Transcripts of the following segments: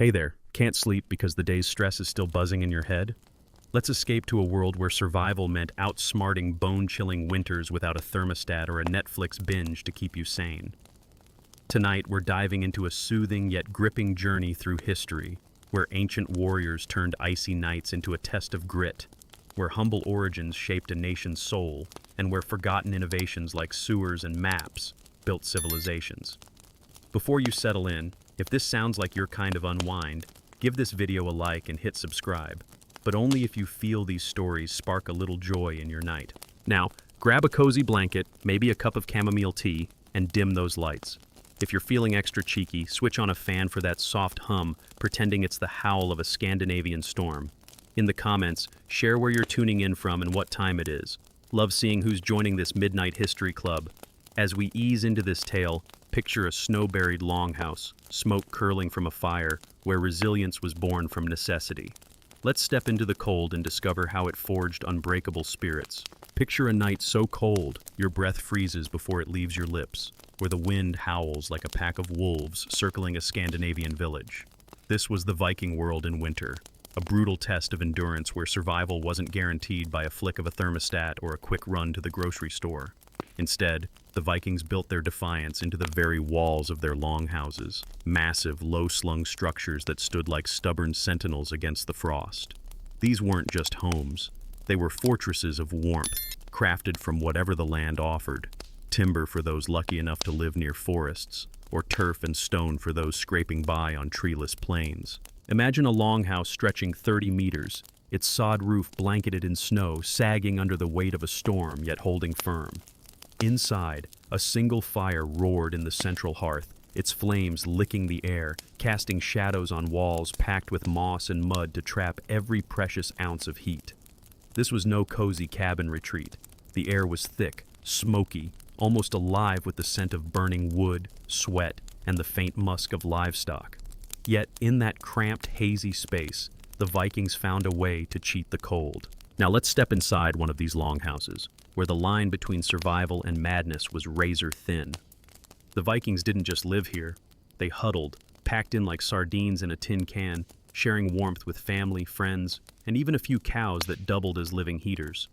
Hey there, can't sleep because the day's stress is still buzzing in your head? Let's escape to a world where survival meant outsmarting bone-chilling winters without a thermostat or a Netflix binge to keep you sane. Tonight, we're diving into a soothing yet gripping journey through history, where ancient warriors turned icy nights into a test of grit, where humble origins shaped a nation's soul, and where forgotten innovations like sewers and maps built civilizations. Before you settle in, if this sounds like your kind of unwind, give this video a like and hit subscribe, but only if you feel these stories spark a little joy in your night. Now, grab a cozy blanket, maybe a cup of chamomile tea, and dim those lights. If you're feeling extra cheeky, switch on a fan for that soft hum, pretending it's the howl of a Scandinavian storm. In the comments, share where you're tuning in from and what time it is. Love seeing who's joining this midnight history club. As we ease into this tale, picture a snow-buried longhouse, smoke curling from a fire, where resilience was born from necessity. Let's step into the cold and discover how it forged unbreakable spirits. Picture a night so cold, your breath freezes before it leaves your lips, where the wind howls like a pack of wolves circling a Scandinavian village. This was the Viking world in winter, a brutal test of endurance where survival wasn't guaranteed by a flick of a thermostat or a quick run to the grocery store. Instead, the Vikings built their defiance into the very walls of their longhouses, massive, low-slung structures that stood like stubborn sentinels against the frost. These weren't just homes. They were fortresses of warmth, crafted from whatever the land offered. Timber for those lucky enough to live near forests, or turf and stone for those scraping by on treeless plains. Imagine a longhouse stretching 30 meters, its sod roof blanketed in snow, sagging under the weight of a storm, yet holding firm. Inside, a single fire roared in the central hearth, its flames licking the air, casting shadows on walls packed with moss and mud to trap every precious ounce of heat. This was no cozy cabin retreat. The air was thick, smoky, almost alive with the scent of burning wood, sweat, and the faint musk of livestock. Yet, in that cramped, hazy space, the Vikings found a way to cheat the cold. Now let's step inside one of these longhouses, where the line between survival and madness was razor thin. The Vikings didn't just live here. They huddled, packed in like sardines in a tin can, sharing warmth with family, friends, and even a few cows that doubled as living heaters.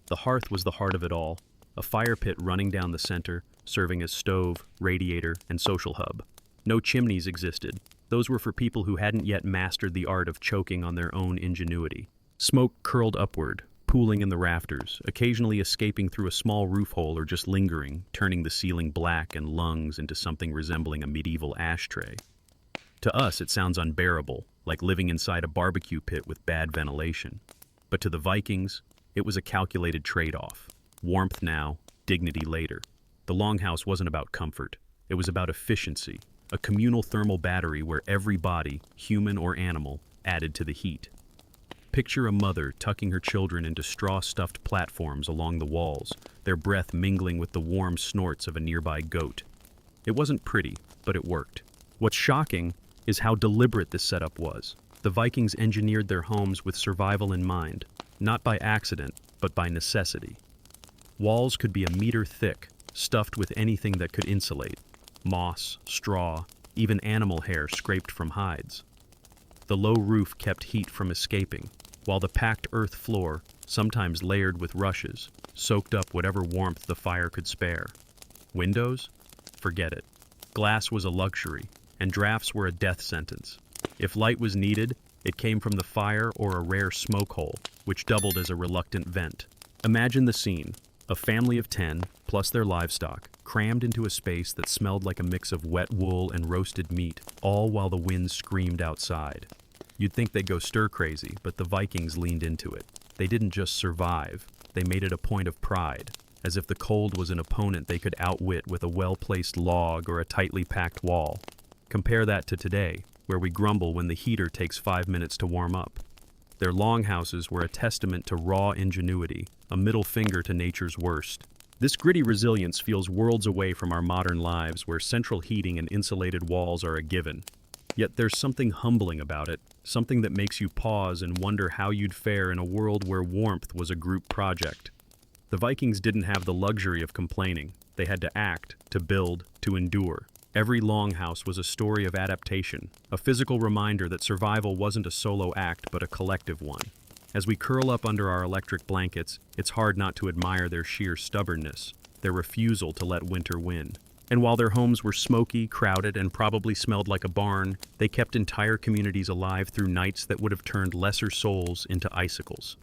The hearth was the heart of it all, a fire pit running down the center, serving as stove, radiator, and social hub. No chimneys existed. Those were for people who hadn't yet mastered the art of choking on their own ingenuity. Smoke curled upward, pooling in the rafters, occasionally escaping through a small roof hole or just lingering, turning the ceiling black and lungs into something resembling a medieval ashtray. To us, it sounds unbearable, like living inside a barbecue pit with bad ventilation. But to the Vikings, it was a calculated trade-off. Warmth now, dignity later. The longhouse wasn't about comfort. It was about efficiency, a communal thermal battery where every body, human or animal, added to the heat. Picture a mother tucking her children into straw-stuffed platforms along the walls, their breath mingling with the warm snorts of a nearby goat. It wasn't pretty, but it worked. What's shocking is how deliberate this setup was. The Vikings engineered their homes with survival in mind, not by accident, but by necessity. Walls could be a meter thick, stuffed with anything that could insulate: moss, straw, even animal hair scraped from hides. The low roof kept heat from escaping, while the packed earth floor, sometimes layered with rushes, soaked up whatever warmth the fire could spare. Windows? Forget it. Glass was a luxury, and drafts were a death sentence. If light was needed, it came from the fire or a rare smoke hole, which doubled as a reluctant vent. Imagine the scene: a family of 10, plus their livestock, crammed into a space that smelled like a mix of wet wool and roasted meat, all while the wind screamed outside. You'd think they'd go stir-crazy, but the Vikings leaned into it. They didn't just survive, they made it a point of pride, as if the cold was an opponent they could outwit with a well-placed log or a tightly packed wall. Compare that to today, where we grumble when the heater takes 5 minutes to warm up. Their longhouses were a testament to raw ingenuity, a middle finger to nature's worst. This gritty resilience feels worlds away from our modern lives, where central heating and insulated walls are a given. Yet there's something humbling about it, something that makes you pause and wonder how you'd fare in a world where warmth was a group project. The Vikings didn't have the luxury of complaining. They had to act, to build, to endure. Every longhouse was a story of adaptation, a physical reminder that survival wasn't a solo act but a collective one. As we curl up under our electric blankets, it's hard not to admire their sheer stubbornness, their refusal to let winter win. And while their homes were smoky, crowded, and probably smelled like a barn, they kept entire communities alive through nights that would have turned lesser souls into icicles.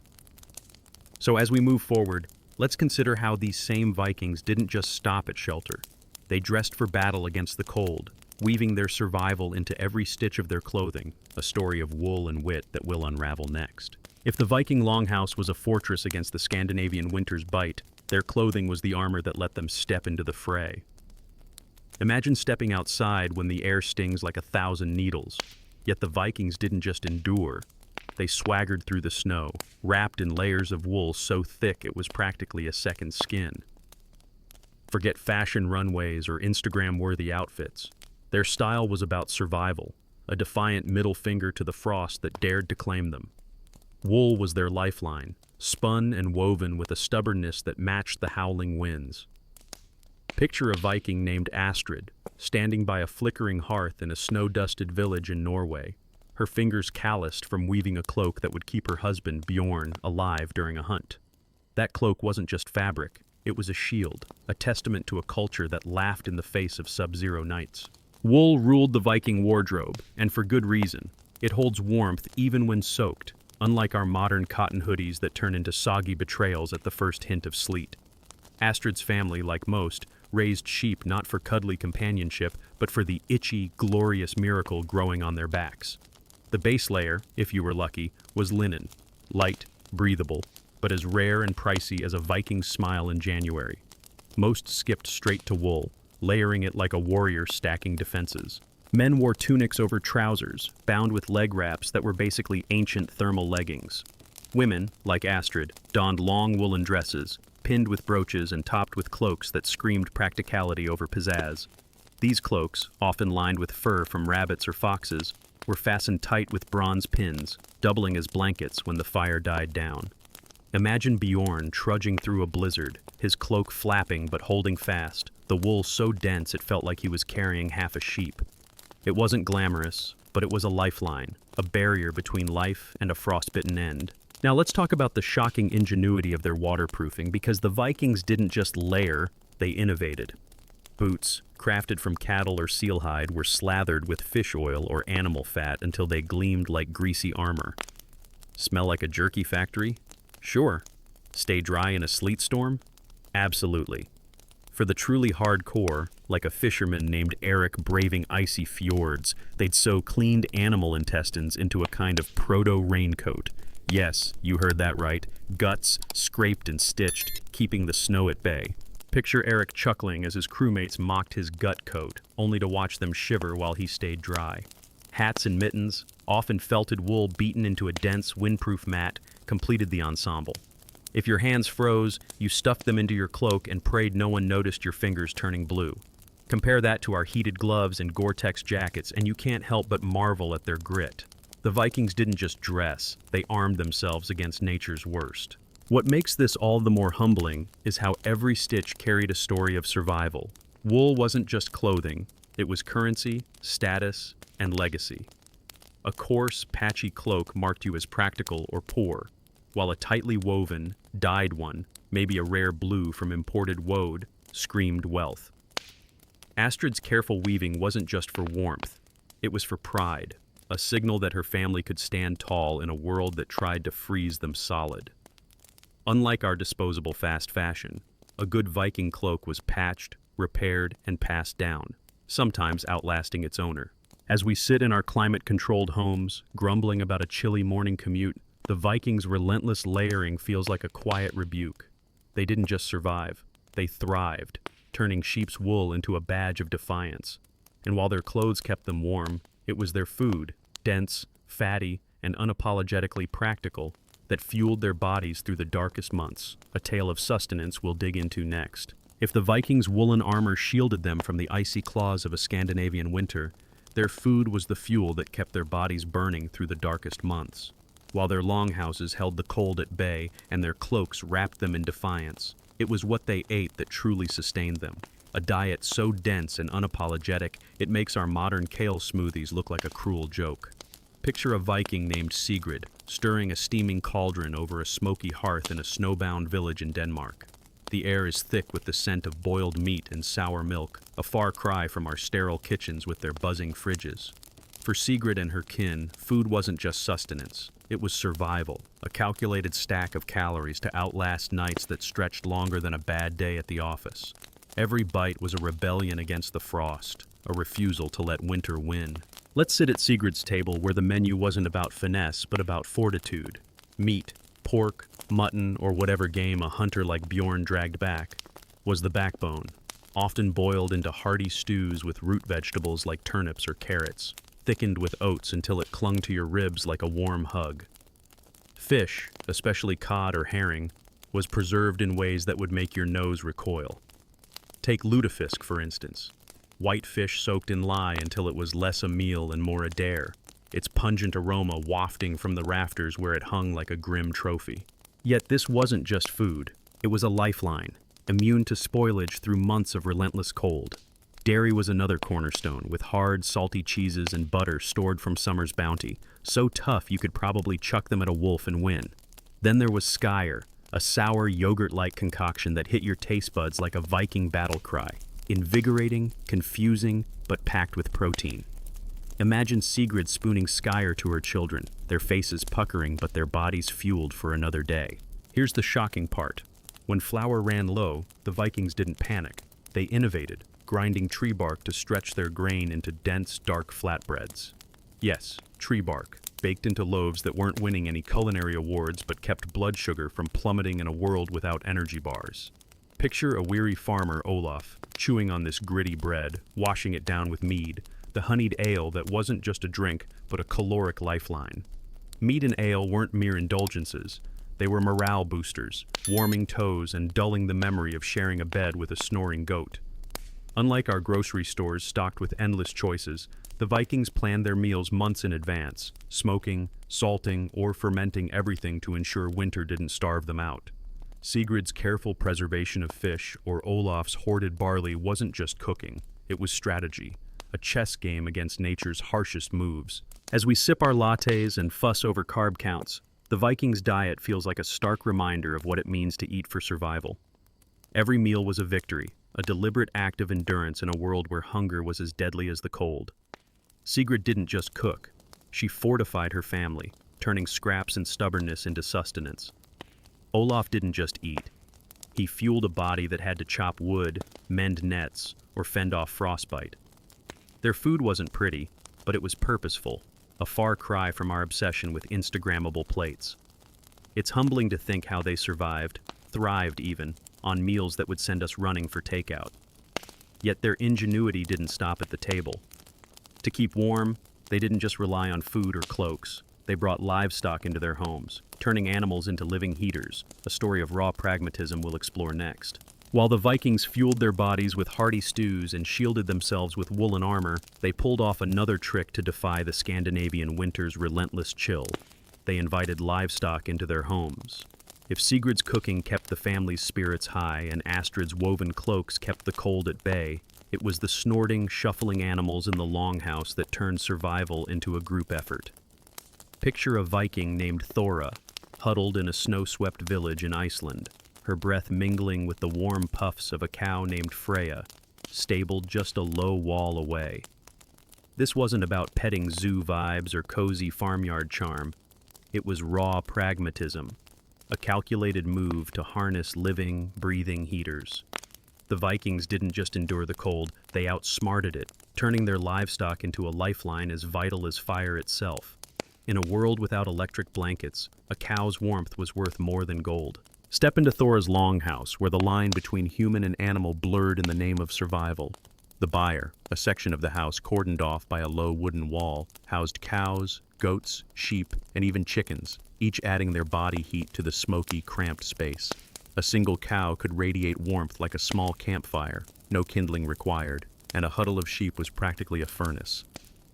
So as we move forward, let's consider how these same Vikings didn't just stop at shelter. They dressed for battle against the cold, weaving their survival into every stitch of their clothing, a story of wool and wit that we'll unravel next. If the Viking longhouse was a fortress against the Scandinavian winter's bite, their clothing was the armor that let them step into the fray. Imagine stepping outside when the air stings like 1,000 needles. Yet the Vikings didn't just endure. They swaggered through the snow, wrapped in layers of wool so thick it was practically a second skin. Forget fashion runways or Instagram-worthy outfits. Their style was about survival, a defiant middle finger to the frost that dared to claim them. Wool was their lifeline, spun and woven with a stubbornness that matched the howling winds. Picture a Viking named Astrid, standing by a flickering hearth in a snow-dusted village in Norway, her fingers calloused from weaving a cloak that would keep her husband, Bjorn, alive during a hunt. That cloak wasn't just fabric, it was a shield, a testament to a culture that laughed in the face of sub-zero nights. Wool ruled the Viking wardrobe, and for good reason. It holds warmth even when soaked, unlike our modern cotton hoodies that turn into soggy betrayals at the first hint of sleet. Astrid's family, like most, raised sheep not for cuddly companionship, but for the itchy, glorious miracle growing on their backs. The base layer, if you were lucky, was linen, light, breathable, but as rare and pricey as a Viking's smile in January. Most skipped straight to wool, layering it like a warrior stacking defenses. Men wore tunics over trousers, bound with leg wraps that were basically ancient thermal leggings. Women, like Astrid, donned long woolen dresses, pinned with brooches and topped with cloaks that screamed practicality over pizzazz. These cloaks, often lined with fur from rabbits or foxes, were fastened tight with bronze pins, doubling as blankets when the fire died down. Imagine Bjorn trudging through a blizzard, his cloak flapping but holding fast, the wool so dense it felt like he was carrying half a sheep. It wasn't glamorous, but it was a lifeline, a barrier between life and a frostbitten end. Now let's talk about the shocking ingenuity of their waterproofing, because the Vikings didn't just layer, they innovated. Boots, crafted from cattle or seal hide, were slathered with fish oil or animal fat until they gleamed like greasy armor. Smell like a jerky factory? Sure. Stay dry in a sleet storm? Absolutely. For the truly hardcore, like a fisherman named Eric braving icy fjords, they'd sew cleaned animal intestines into a kind of proto-raincoat. Yes, you heard that right. Guts, scraped and stitched, keeping the snow at bay. Picture Eric chuckling as his crewmates mocked his gut coat, only to watch them shiver while he stayed dry. Hats and mittens, often felted wool beaten into a dense, windproof mat, completed the ensemble. If your hands froze, you stuffed them into your cloak and prayed no one noticed your fingers turning blue. Compare that to our heated gloves and Gore-Tex jackets, and you can't help but marvel at their grit. The Vikings didn't just dress, they armed themselves against nature's worst. What makes this all the more humbling is how every stitch carried a story of survival. Wool wasn't just clothing, it was currency, status, and legacy. A coarse, patchy cloak marked you as practical or poor, while a tightly woven, dyed one, maybe a rare blue from imported woad, screamed wealth. Astrid's careful weaving wasn't just for warmth, it was for pride, a signal that her family could stand tall in a world that tried to freeze them solid. Unlike our disposable fast fashion, a good Viking cloak was patched, repaired, and passed down, sometimes outlasting its owner. As we sit in our climate-controlled homes, grumbling about a chilly morning commute, the Vikings' relentless layering feels like a quiet rebuke. They didn't just survive, they thrived, turning sheep's wool into a badge of defiance. And while their clothes kept them warm, it was their food, dense, fatty, and unapologetically practical, that fueled their bodies through the darkest months, a tale of sustenance we'll dig into next. If the Vikings' woolen armor shielded them from the icy claws of a Scandinavian winter, their food was the fuel that kept their bodies burning through the darkest months. While their longhouses held the cold at bay and their cloaks wrapped them in defiance, it was what they ate that truly sustained them. a diet so dense and unapologetic it makes our modern kale smoothies look like a cruel joke. Picture a Viking named Sigrid, stirring a steaming cauldron over a smoky hearth in a snowbound village in Denmark. The air is thick with the scent of boiled meat and sour milk, a far cry from our sterile kitchens with their buzzing fridges. For Sigrid and her kin, food wasn't just sustenance, it was survival, a calculated stack of calories to outlast nights that stretched longer than a bad day at the office. Every bite was a rebellion against the frost, a refusal to let winter win. Let's sit at Sigrid's table where the menu wasn't about finesse but about fortitude. Meat, pork, mutton, or whatever game a hunter like Bjorn dragged back, was the backbone, often boiled into hearty stews with root vegetables like turnips or carrots, thickened with oats until it clung to your ribs like a warm hug. Fish, especially cod or herring, was preserved in ways that would make your nose recoil. Take lutefisk, for instance. White fish soaked in lye until it was less a meal and more a dare, its pungent aroma wafting from the rafters where it hung like a grim trophy. Yet this wasn't just food, it was a lifeline, immune to spoilage through months of relentless cold. Dairy was another cornerstone, with hard, salty cheeses and butter stored from summer's bounty, so tough you could probably chuck them at a wolf and win. Then there was skyr, a sour, yogurt-like concoction that hit your taste buds like a Viking battle cry. Invigorating, confusing, but packed with protein. Imagine Sigrid spooning skyr to her children, their faces puckering but their bodies fueled for another day. Here's the shocking part. When flour ran low, the Vikings didn't panic. They innovated, grinding tree bark to stretch their grain into dense, dark flatbreads. Yes, tree bark, baked into loaves that weren't winning any culinary awards but kept blood sugar from plummeting in a world without energy bars. Picture a weary farmer, Olaf, chewing on this gritty bread, washing it down with mead, the honeyed ale that wasn't just a drink, but a caloric lifeline. Mead and ale weren't mere indulgences. They were morale boosters, warming toes and dulling the memory of sharing a bed with a snoring goat. Unlike our grocery stores stocked with endless choices, the Vikings planned their meals months in advance, smoking, salting, or fermenting everything to ensure winter didn't starve them out. Sigrid's careful preservation of fish or Olaf's hoarded barley wasn't just cooking, it was strategy, a chess game against nature's harshest moves. As we sip our lattes and fuss over carb counts, the Vikings' diet feels like a stark reminder of what it means to eat for survival. Every meal was a victory, a deliberate act of endurance in a world where hunger was as deadly as the cold. Sigrid didn't just cook, she fortified her family, turning scraps and stubbornness into sustenance. Olaf didn't just eat. He fueled a body that had to chop wood, mend nets, or fend off frostbite. Their food wasn't pretty, but it was purposeful, a far cry from our obsession with Instagrammable plates. It's humbling to think how they survived, thrived even, on meals that would send us running for takeout. Yet their ingenuity didn't stop at the table. To keep warm, they didn't just rely on food or cloaks. They brought livestock into their homes, turning animals into living heaters, a story of raw pragmatism we'll explore next. While the Vikings fueled their bodies with hearty stews and shielded themselves with woolen armor, they pulled off another trick to defy the Scandinavian winter's relentless chill. They invited livestock into their homes. If Sigrid's cooking kept the family's spirits high and Astrid's woven cloaks kept the cold at bay, it was the snorting, shuffling animals in the longhouse that turned survival into a group effort. Picture a Viking named Thora, huddled in a snow-swept village in Iceland, her breath mingling with the warm puffs of a cow named Freya, stabled just a low wall away. This wasn't about petting zoo vibes or cozy farmyard charm. It was raw pragmatism, a calculated move to harness living, breathing heaters. The Vikings didn't just endure the cold, they outsmarted it, turning their livestock into a lifeline as vital as fire itself. In a world without electric blankets, a cow's warmth was worth more than gold. Step into Thora's longhouse, where the line between human and animal blurred in the name of survival. The byre, a section of the house cordoned off by a low wooden wall, housed cows, goats, sheep, and even chickens, each adding their body heat to the smoky, cramped space. A single cow could radiate warmth like a small campfire, no kindling required, and a huddle of sheep was practically a furnace.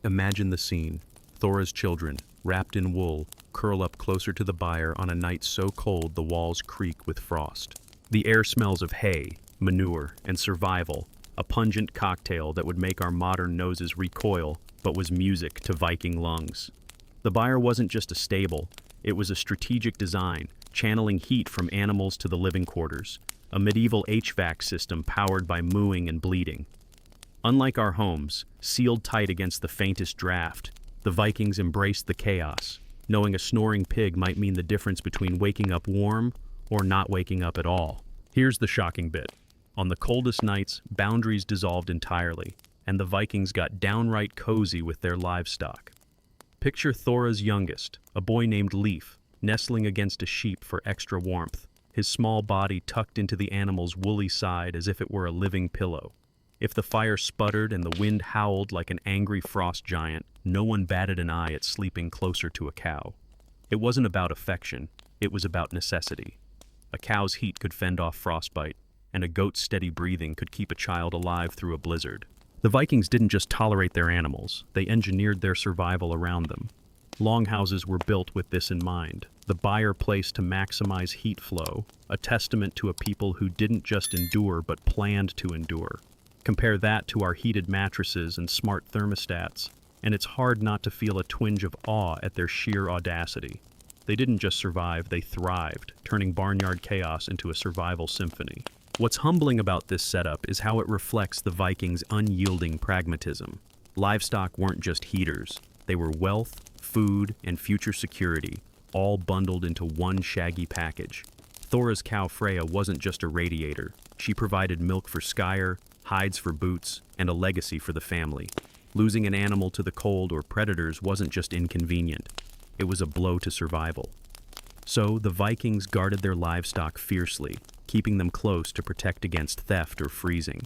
Imagine the scene. Thora's children, wrapped in wool, curl up closer to the byre on a night so cold the walls creak with frost. The air smells of hay, manure, and survival, a pungent cocktail that would make our modern noses recoil, but was music to Viking lungs. The byre wasn't just a stable, it was a strategic design, channeling heat from animals to the living quarters, a medieval HVAC system powered by mooing and bleeding. Unlike our homes, sealed tight against the faintest draft, the Vikings embraced the chaos, knowing a snoring pig might mean the difference between waking up warm or not waking up at all. Here's the shocking bit. On the coldest nights, boundaries dissolved entirely, and the Vikings got downright cozy with their livestock. Picture Thora's youngest, a boy named Leif, nestling against a sheep for extra warmth, his small body tucked into the animal's woolly side as if it were a living pillow. If the fire sputtered and the wind howled like an angry frost giant, no one batted an eye at sleeping closer to a cow. It wasn't about affection, it was about necessity. A cow's heat could fend off frostbite, and a goat's steady breathing could keep a child alive through a blizzard. The Vikings didn't just tolerate their animals, they engineered their survival around them. Longhouses were built with this in mind, the byre placed to maximize heat flow, a testament to a people who didn't just endure but planned to endure. Compare that to our heated mattresses and smart thermostats, and it's hard not to feel a twinge of awe at their sheer audacity. They didn't just survive, they thrived, turning barnyard chaos into a survival symphony. What's humbling about this setup is how it reflects the Vikings' unyielding pragmatism. Livestock weren't just heaters, they were wealth, food, and future security, all bundled into one shaggy package. Thora's cow Freya wasn't just a radiator, she provided milk for Skyer, hides for boots, and a legacy for the family. Losing an animal to the cold or predators wasn't just inconvenient, it was a blow to survival. So the Vikings guarded their livestock fiercely, keeping them close to protect against theft or freezing.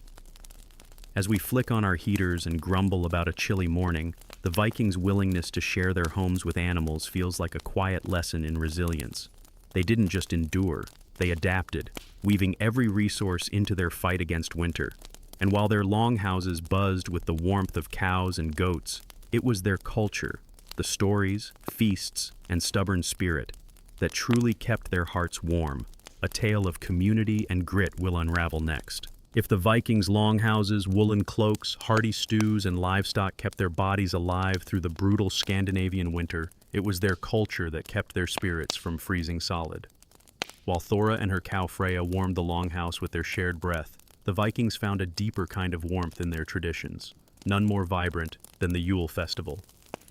As we flick on our heaters and grumble about a chilly morning, the Vikings' willingness to share their homes with animals feels like a quiet lesson in resilience. They didn't just endure, they adapted, weaving every resource into their fight against winter. And while their longhouses buzzed with the warmth of cows and goats, it was their culture, the stories, feasts, and stubborn spirit that truly kept their hearts warm. A tale of community and grit will unravel next. If the Vikings' longhouses, woolen cloaks, hearty stews, and livestock kept their bodies alive through the brutal Scandinavian winter, it was their culture that kept their spirits from freezing solid. While Thora and her cow Freya warmed the longhouse with their shared breath, the Vikings found a deeper kind of warmth in their traditions, none more vibrant than the Yule festival.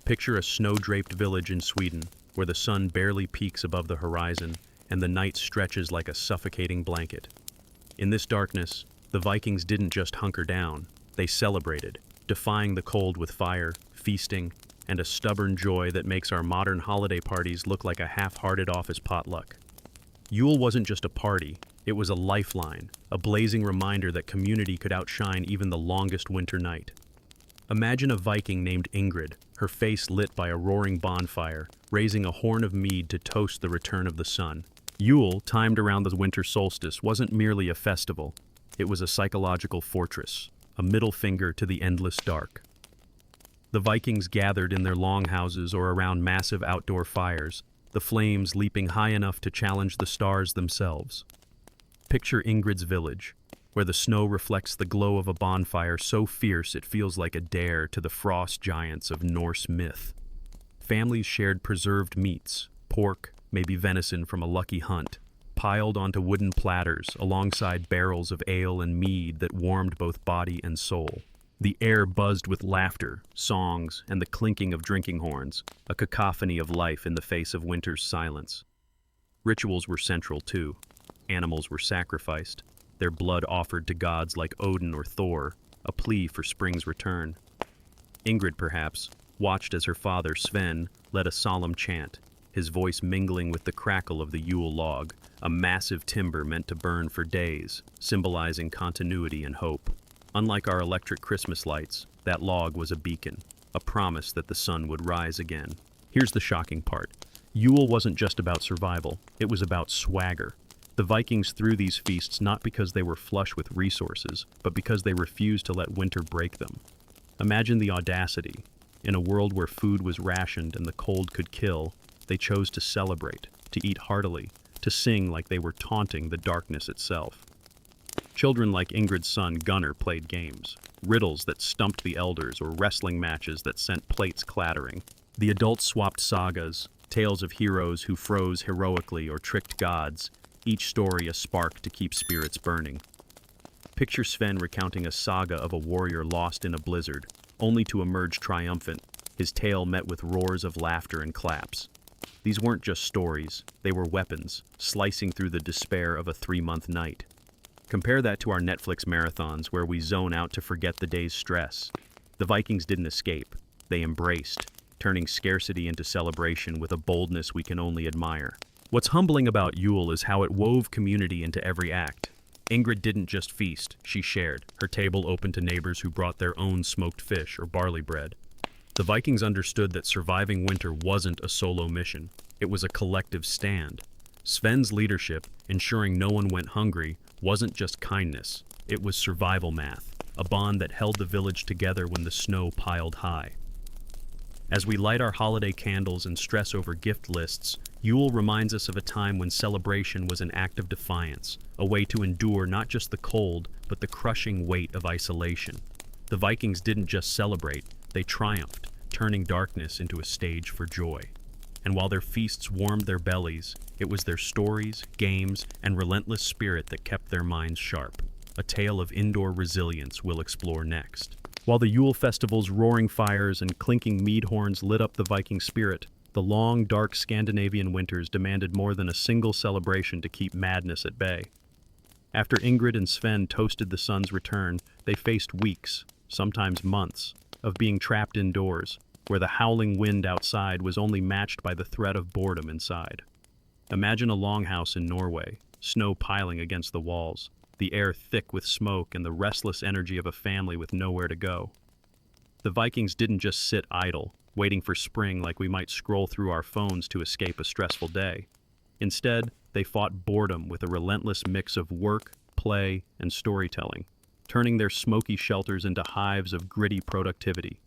Picture a snow-draped village in Sweden, where the sun barely peaks above the horizon and the night stretches like a suffocating blanket. In this darkness, the Vikings didn't just hunker down, they celebrated, defying the cold with fire, feasting, and a stubborn joy that makes our modern holiday parties look like a half-hearted office potluck. Yule wasn't just a party, it was a lifeline, a blazing reminder that community could outshine even the longest winter night. Imagine a Viking named Ingrid, her face lit by a roaring bonfire, raising a horn of mead to toast the return of the sun. Yule, timed around the winter solstice, wasn't merely a festival, it was a psychological fortress, a middle finger to the endless dark. The Vikings gathered in their longhouses or around massive outdoor fires, the flames leaping high enough to challenge the stars themselves. Picture Ingrid's village, where the snow reflects the glow of a bonfire so fierce it feels like a dare to the frost giants of Norse myth. Families shared preserved meats, pork, maybe venison from a lucky hunt, piled onto wooden platters alongside barrels of ale and mead that warmed both body and soul. The air buzzed with laughter, songs, and the clinking of drinking horns, a cacophony of life in the face of winter's silence. Rituals were central too. Animals were sacrificed, their blood offered to gods like Odin or Thor, a plea for spring's return. Ingrid, perhaps, watched as her father, Sven, led a solemn chant, his voice mingling with the crackle of the Yule log, a massive timber meant to burn for days, symbolizing continuity and hope. Unlike our electric Christmas lights, that log was a beacon, a promise that the sun would rise again. Here's the shocking part. Yule wasn't just about survival, it was about swagger. The Vikings threw these feasts not because they were flush with resources, but because they refused to let winter break them. Imagine the audacity. In a world where food was rationed and the cold could kill, they chose to celebrate, to eat heartily, to sing like they were taunting the darkness itself. Children like Ingrid's son Gunnar played games, riddles that stumped the elders or wrestling matches that sent plates clattering. The adults swapped sagas, tales of heroes who froze heroically or tricked gods, each story a spark to keep spirits burning. Picture Sven recounting a saga of a warrior lost in a blizzard, only to emerge triumphant, his tale met with roars of laughter and claps. These weren't just stories, they were weapons, slicing through the despair of a 3-month night. Compare that to our Netflix marathons where we zone out to forget the day's stress. The Vikings didn't escape, they embraced, turning scarcity into celebration with a boldness we can only admire. What's humbling about Yule is how it wove community into every act. Ingrid didn't just feast, she shared, her table open to neighbors who brought their own smoked fish or barley bread. The Vikings understood that surviving winter wasn't a solo mission, it was a collective stand. Sven's leadership, ensuring no one went hungry, wasn't just kindness, it was survival math, a bond that held the village together when the snow piled high. As we light our holiday candles and stress over gift lists, Yule reminds us of a time when celebration was an act of defiance, a way to endure not just the cold, but the crushing weight of isolation. The Vikings didn't just celebrate, they triumphed, turning darkness into a stage for joy. And while their feasts warmed their bellies, it was their stories, games, and relentless spirit that kept their minds sharp. A tale of indoor resilience we'll explore next. While the Yule festival's roaring fires and clinking mead horns lit up the Viking spirit, the long, dark Scandinavian winters demanded more than a single celebration to keep madness at bay. After Ingrid and Sven toasted the sun's return, they faced weeks, sometimes months, of being trapped indoors, where the howling wind outside was only matched by the threat of boredom inside. Imagine a longhouse in Norway, snow piling against the walls, the air thick with smoke and the restless energy of a family with nowhere to go. The Vikings didn't just sit idle, waiting for spring like we might scroll through our phones to escape a stressful day. Instead, they fought boredom with a relentless mix of work, play, and storytelling, turning their smoky shelters into hives of gritty productivity.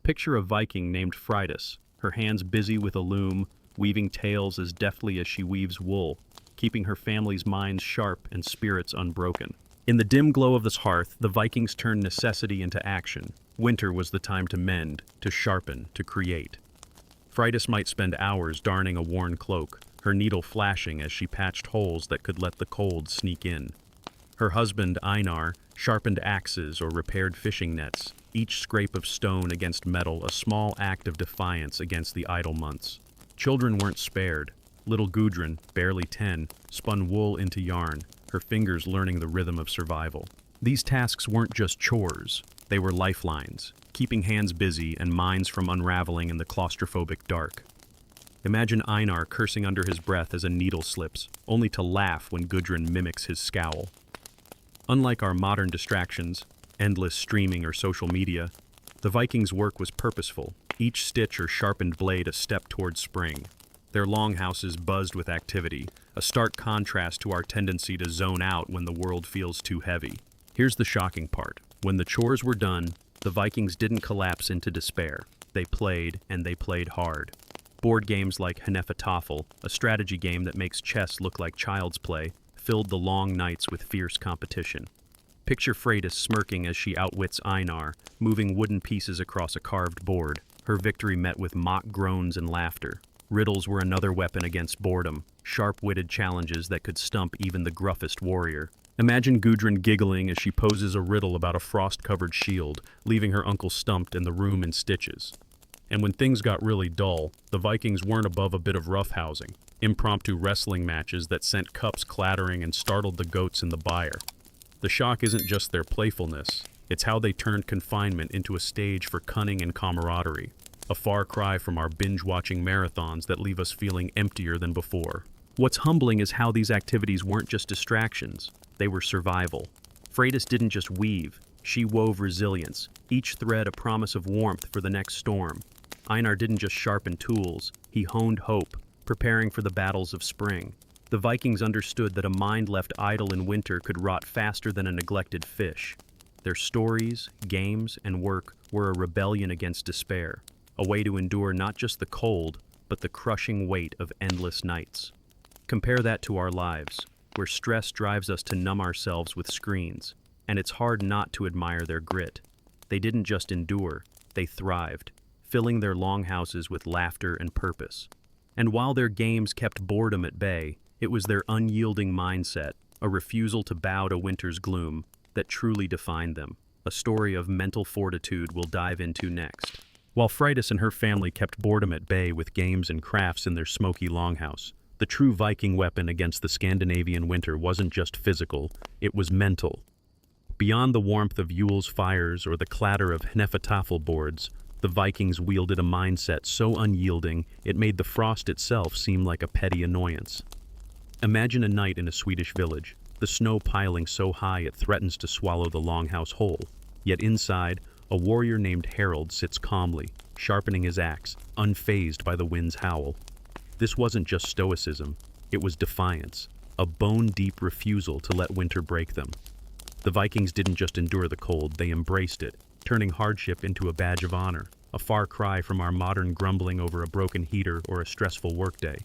Picture a Viking named Freydis, her hands busy with a loom, weaving tales as deftly as she weaves wool, keeping her family's minds sharp and spirits unbroken. In the dim glow of this hearth, the Vikings turned necessity into action. Winter was the time to mend, to sharpen, to create. Freydis might spend hours darning a worn cloak, her needle flashing as she patched holes that could let the cold sneak in. Her husband, Einar, sharpened axes or repaired fishing nets, each scrape of stone against metal a small act of defiance against the idle months. Children weren't spared. Little Gudrun, barely 10, spun wool into yarn, her fingers learning the rhythm of survival. These tasks weren't just chores, they were lifelines, keeping hands busy and minds from unraveling in the claustrophobic dark. Imagine Einar cursing under his breath as a needle slips, only to laugh when Gudrun mimics his scowl. Unlike our modern distractions, endless streaming or social media, the Vikings' work was purposeful, each stitch or sharpened blade a step towards spring. Their longhouses buzzed with activity, a stark contrast to our tendency to zone out when the world feels too heavy. Here's the shocking part. When the chores were done, the Vikings didn't collapse into despair. They played, and they played hard. Board games like Hnefatafl, a strategy game that makes chess look like child's play, filled the long nights with fierce competition. Picture Freydis smirking as she outwits Einar, moving wooden pieces across a carved board, her victory met with mock groans and laughter. Riddles were another weapon against boredom, sharp-witted challenges that could stump even the gruffest warrior. Imagine Gudrun giggling as she poses a riddle about a frost-covered shield, leaving her uncle stumped and the room in stitches. And when things got really dull, the Vikings weren't above a bit of roughhousing, impromptu wrestling matches that sent cups clattering and startled the goats in the byre. The shock isn't just their playfulness, it's how they turned confinement into a stage for cunning and camaraderie, a far cry from our binge-watching marathons that leave us feeling emptier than before. What's humbling is how these activities weren't just distractions, they were survival. Freydis didn't just weave, she wove resilience, each thread a promise of warmth for the next storm. Einar didn't just sharpen tools, he honed hope, preparing for the battles of spring. The Vikings understood that a mind left idle in winter could rot faster than a neglected fish. Their stories, games, and work were a rebellion against despair, a way to endure not just the cold, but the crushing weight of endless nights. Compare that to our lives. where stress drives us to numb ourselves with screens, and it's hard not to admire their grit. They didn't just endure, they thrived, filling their longhouses with laughter and purpose. And while their games kept boredom at bay, it was their unyielding mindset, a refusal to bow to winter's gloom, that truly defined them. A story of mental fortitude we'll dive into next. While Fridas and her family kept boredom at bay with games and crafts in their smoky longhouse, the true Viking weapon against the Scandinavian winter wasn't just physical, it was mental. Beyond the warmth of Yule's fires or the clatter of hnefatafel boards, the Vikings wielded a mindset so unyielding it made the frost itself seem like a petty annoyance. Imagine a night in a Swedish village, the snow piling so high it threatens to swallow the longhouse whole. Yet inside, a warrior named Harold sits calmly, sharpening his axe, unfazed by the wind's howl. This wasn't just stoicism, it was defiance, a bone-deep refusal to let winter break them. The Vikings didn't just endure the cold, they embraced it, turning hardship into a badge of honor, a far cry from our modern grumbling over a broken heater or a stressful workday.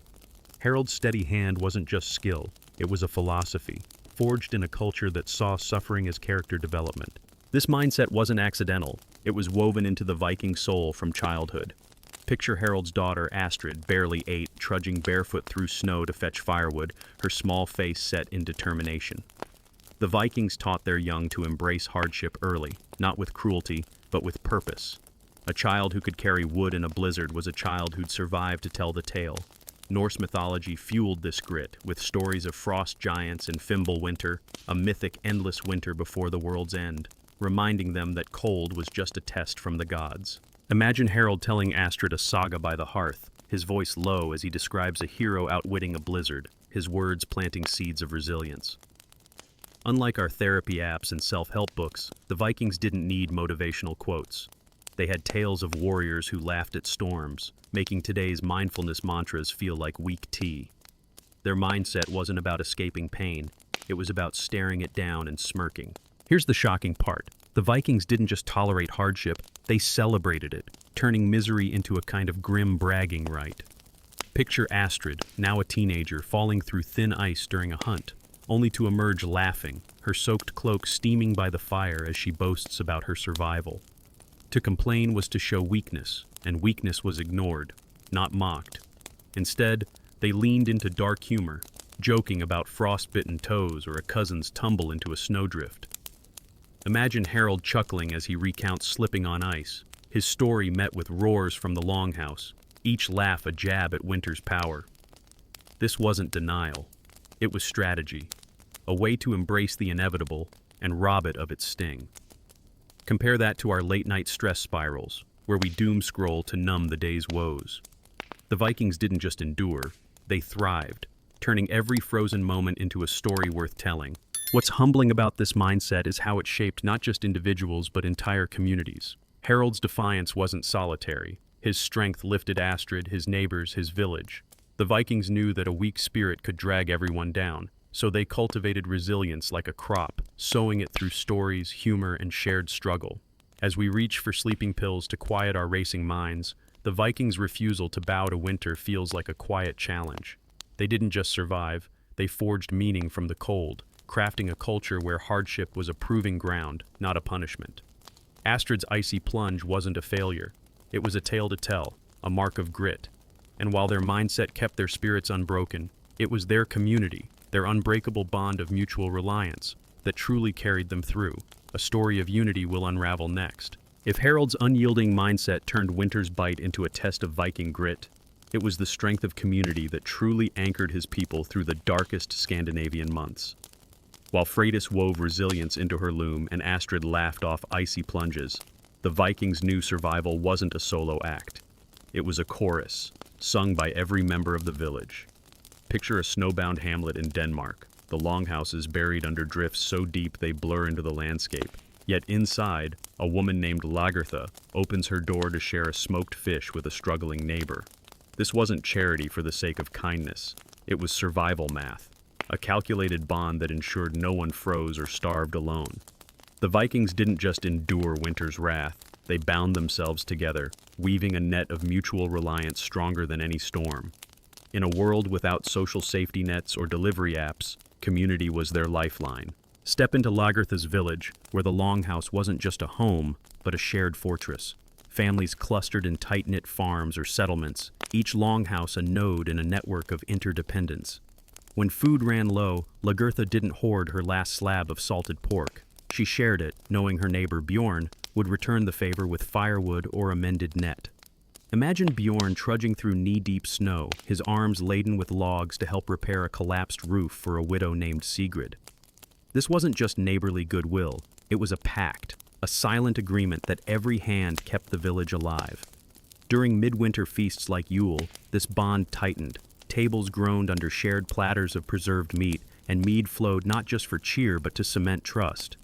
Harold's steady hand wasn't just skill, it was a philosophy, forged in a culture that saw suffering as character development. This mindset wasn't accidental, it was woven into the Viking soul from childhood. Picture Harold's daughter, Astrid, barely 8, trudging barefoot through snow to fetch firewood, her small face set in determination. The Vikings taught their young to embrace hardship early, not with cruelty, but with purpose. A child who could carry wood in a blizzard was a child who'd survive to tell the tale. Norse mythology fueled this grit, with stories of frost giants and Fimbulwinter, a mythic endless winter before the world's end, reminding them that cold was just a test from the gods. Imagine Harold telling Astrid a saga by the hearth, his voice low as he describes a hero outwitting a blizzard, his words planting seeds of resilience. Unlike our therapy apps and self-help books, the Vikings didn't need motivational quotes. They had tales of warriors who laughed at storms, making today's mindfulness mantras feel like weak tea. Their mindset wasn't about escaping pain, it was about staring it down and smirking. Here's the shocking part. The Vikings didn't just tolerate hardship, they celebrated it, turning misery into a kind of grim bragging right. Picture Astrid, now a teenager, falling through thin ice during a hunt, only to emerge laughing, her soaked cloak steaming by the fire as she boasts about her survival. To complain was to show weakness, and weakness was ignored, not mocked. Instead, they leaned into dark humor, joking about frostbitten toes or a cousin's tumble into a snowdrift. Imagine Harold chuckling as he recounts slipping on ice, his story met with roars from the longhouse, each laugh a jab at winter's power. This wasn't denial, it was strategy, a way to embrace the inevitable and rob it of its sting. Compare that to our late-night stress spirals, where we doom scroll to numb the day's woes. The Vikings didn't just endure, they thrived, turning every frozen moment into a story worth telling. What's humbling about this mindset is how it shaped not just individuals but entire communities. Harold's defiance wasn't solitary. His strength lifted Astrid, his neighbors, his village. The Vikings knew that a weak spirit could drag everyone down, so they cultivated resilience like a crop, sowing it through stories, humor, and shared struggle. As we reach for sleeping pills to quiet our racing minds, the Vikings' refusal to bow to winter feels like a quiet challenge. They didn't just survive, they forged meaning from the cold, crafting a culture where hardship was a proving ground, not a punishment. Astrid's icy plunge wasn't a failure. It was a tale to tell, a mark of grit. And while their mindset kept their spirits unbroken, it was their community, their unbreakable bond of mutual reliance, that truly carried them through. A story of unity will unravel next. If Harold's unyielding mindset turned winter's bite into a test of Viking grit, it was the strength of community that truly anchored his people through the darkest Scandinavian months. While Freydis wove resilience into her loom and Astrid laughed off icy plunges, the Vikings knew survival wasn't a solo act. It was a chorus, sung by every member of the village. Picture a snowbound hamlet in Denmark, the longhouses buried under drifts so deep they blur into the landscape. Yet inside, a woman named Lagertha opens her door to share a smoked fish with a struggling neighbor. This wasn't charity for the sake of kindness, it was survival math. A calculated bond that ensured no one froze or starved alone. The Vikings didn't just endure winter's wrath, they bound themselves together, weaving a net of mutual reliance stronger than any storm. In a world without social safety nets or delivery apps, Community was their lifeline. Step into Lagertha's village, where the longhouse wasn't just a home, but a shared fortress. Families clustered in tight-knit farms or settlements, each longhouse a node in a network of interdependence. When food ran low, Lagertha didn't hoard her last slab of salted pork. She shared it, knowing her neighbor Bjorn would return the favor with firewood or a mended net. Imagine Bjorn trudging through knee-deep snow, his arms laden with logs to help repair a collapsed roof for a widow named Sigrid. This wasn't just neighborly goodwill, it was a pact, a silent agreement that every hand kept the village alive. During midwinter feasts like Yule, this bond tightened. Tables groaned under shared platters of preserved meat, and mead flowed not just for cheer but to cement trust.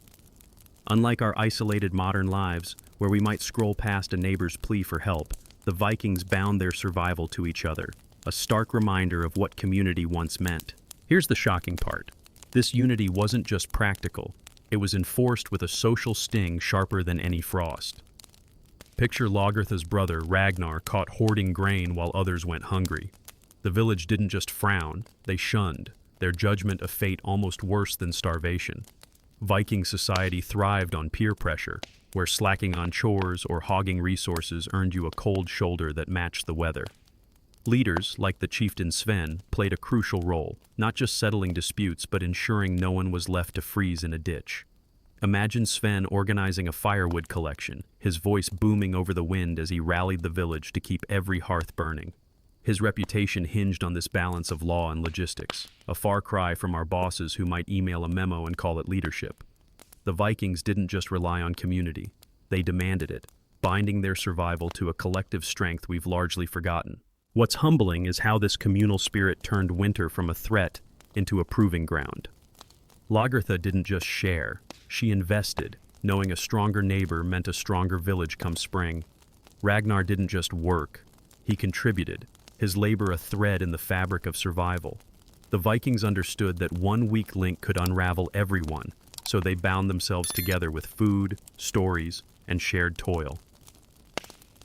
Unlike our isolated modern lives, where we might scroll past a neighbor's plea for help, the Vikings bound their survival to each other, a stark reminder of what community once meant. Here's the shocking part. This unity wasn't just practical, it was enforced with a social sting sharper than any frost. Picture Lagertha's brother, Ragnar, caught hoarding grain while others went hungry. The village didn't just frown, they shunned, their judgment a fate almost worse than starvation. Viking society thrived on peer pressure, where slacking on chores or hogging resources earned you a cold shoulder that matched the weather. Leaders, like the chieftain Sven, played a crucial role, not just settling disputes but ensuring no one was left to freeze in a ditch. Imagine Sven organizing a firewood collection, his voice booming over the wind as he rallied the village to keep every hearth burning. His reputation hinged on this balance of law and logistics, a far cry from our bosses who might email a memo and call it leadership. The Vikings didn't just rely on community, they demanded it, binding their survival to a collective strength we've largely forgotten. What's humbling is how this communal spirit turned winter from a threat into a proving ground. Lagertha didn't just share, she invested, knowing a stronger neighbor meant a stronger village come spring. Ragnar didn't just work, he contributed, his labor a thread in the fabric of survival. The Vikings understood that one weak link could unravel everyone, so they bound themselves together with food, stories, and shared toil.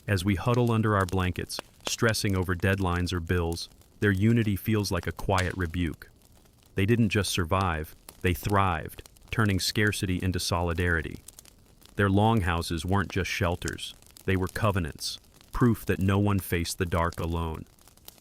As we huddle under our blankets, stressing over deadlines or bills, their unity feels like a quiet rebuke. They didn't just survive, they thrived, turning scarcity into solidarity. Their longhouses weren't just shelters, they were covenants, proof that no one faced the dark alone.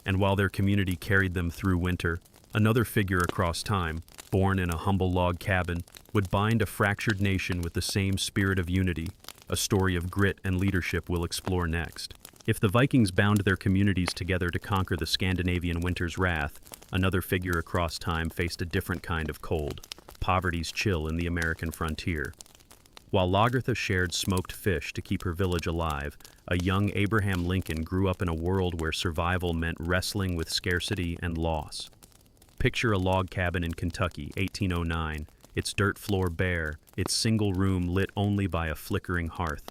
And while their community carried them through winter, another figure across time, born in a humble log cabin, would bind a fractured nation with the same spirit of unity, a story of grit and leadership we'll explore next. If the Vikings bound their communities together to conquer the Scandinavian winter's wrath, another figure across time faced a different kind of cold, poverty's chill in the American frontier. While Lagertha shared smoked fish to keep her village alive, a young Abraham Lincoln grew up in a world where survival meant wrestling with scarcity and loss. Picture a log cabin in Kentucky, 1809, its dirt floor bare, its single room lit only by a flickering hearth.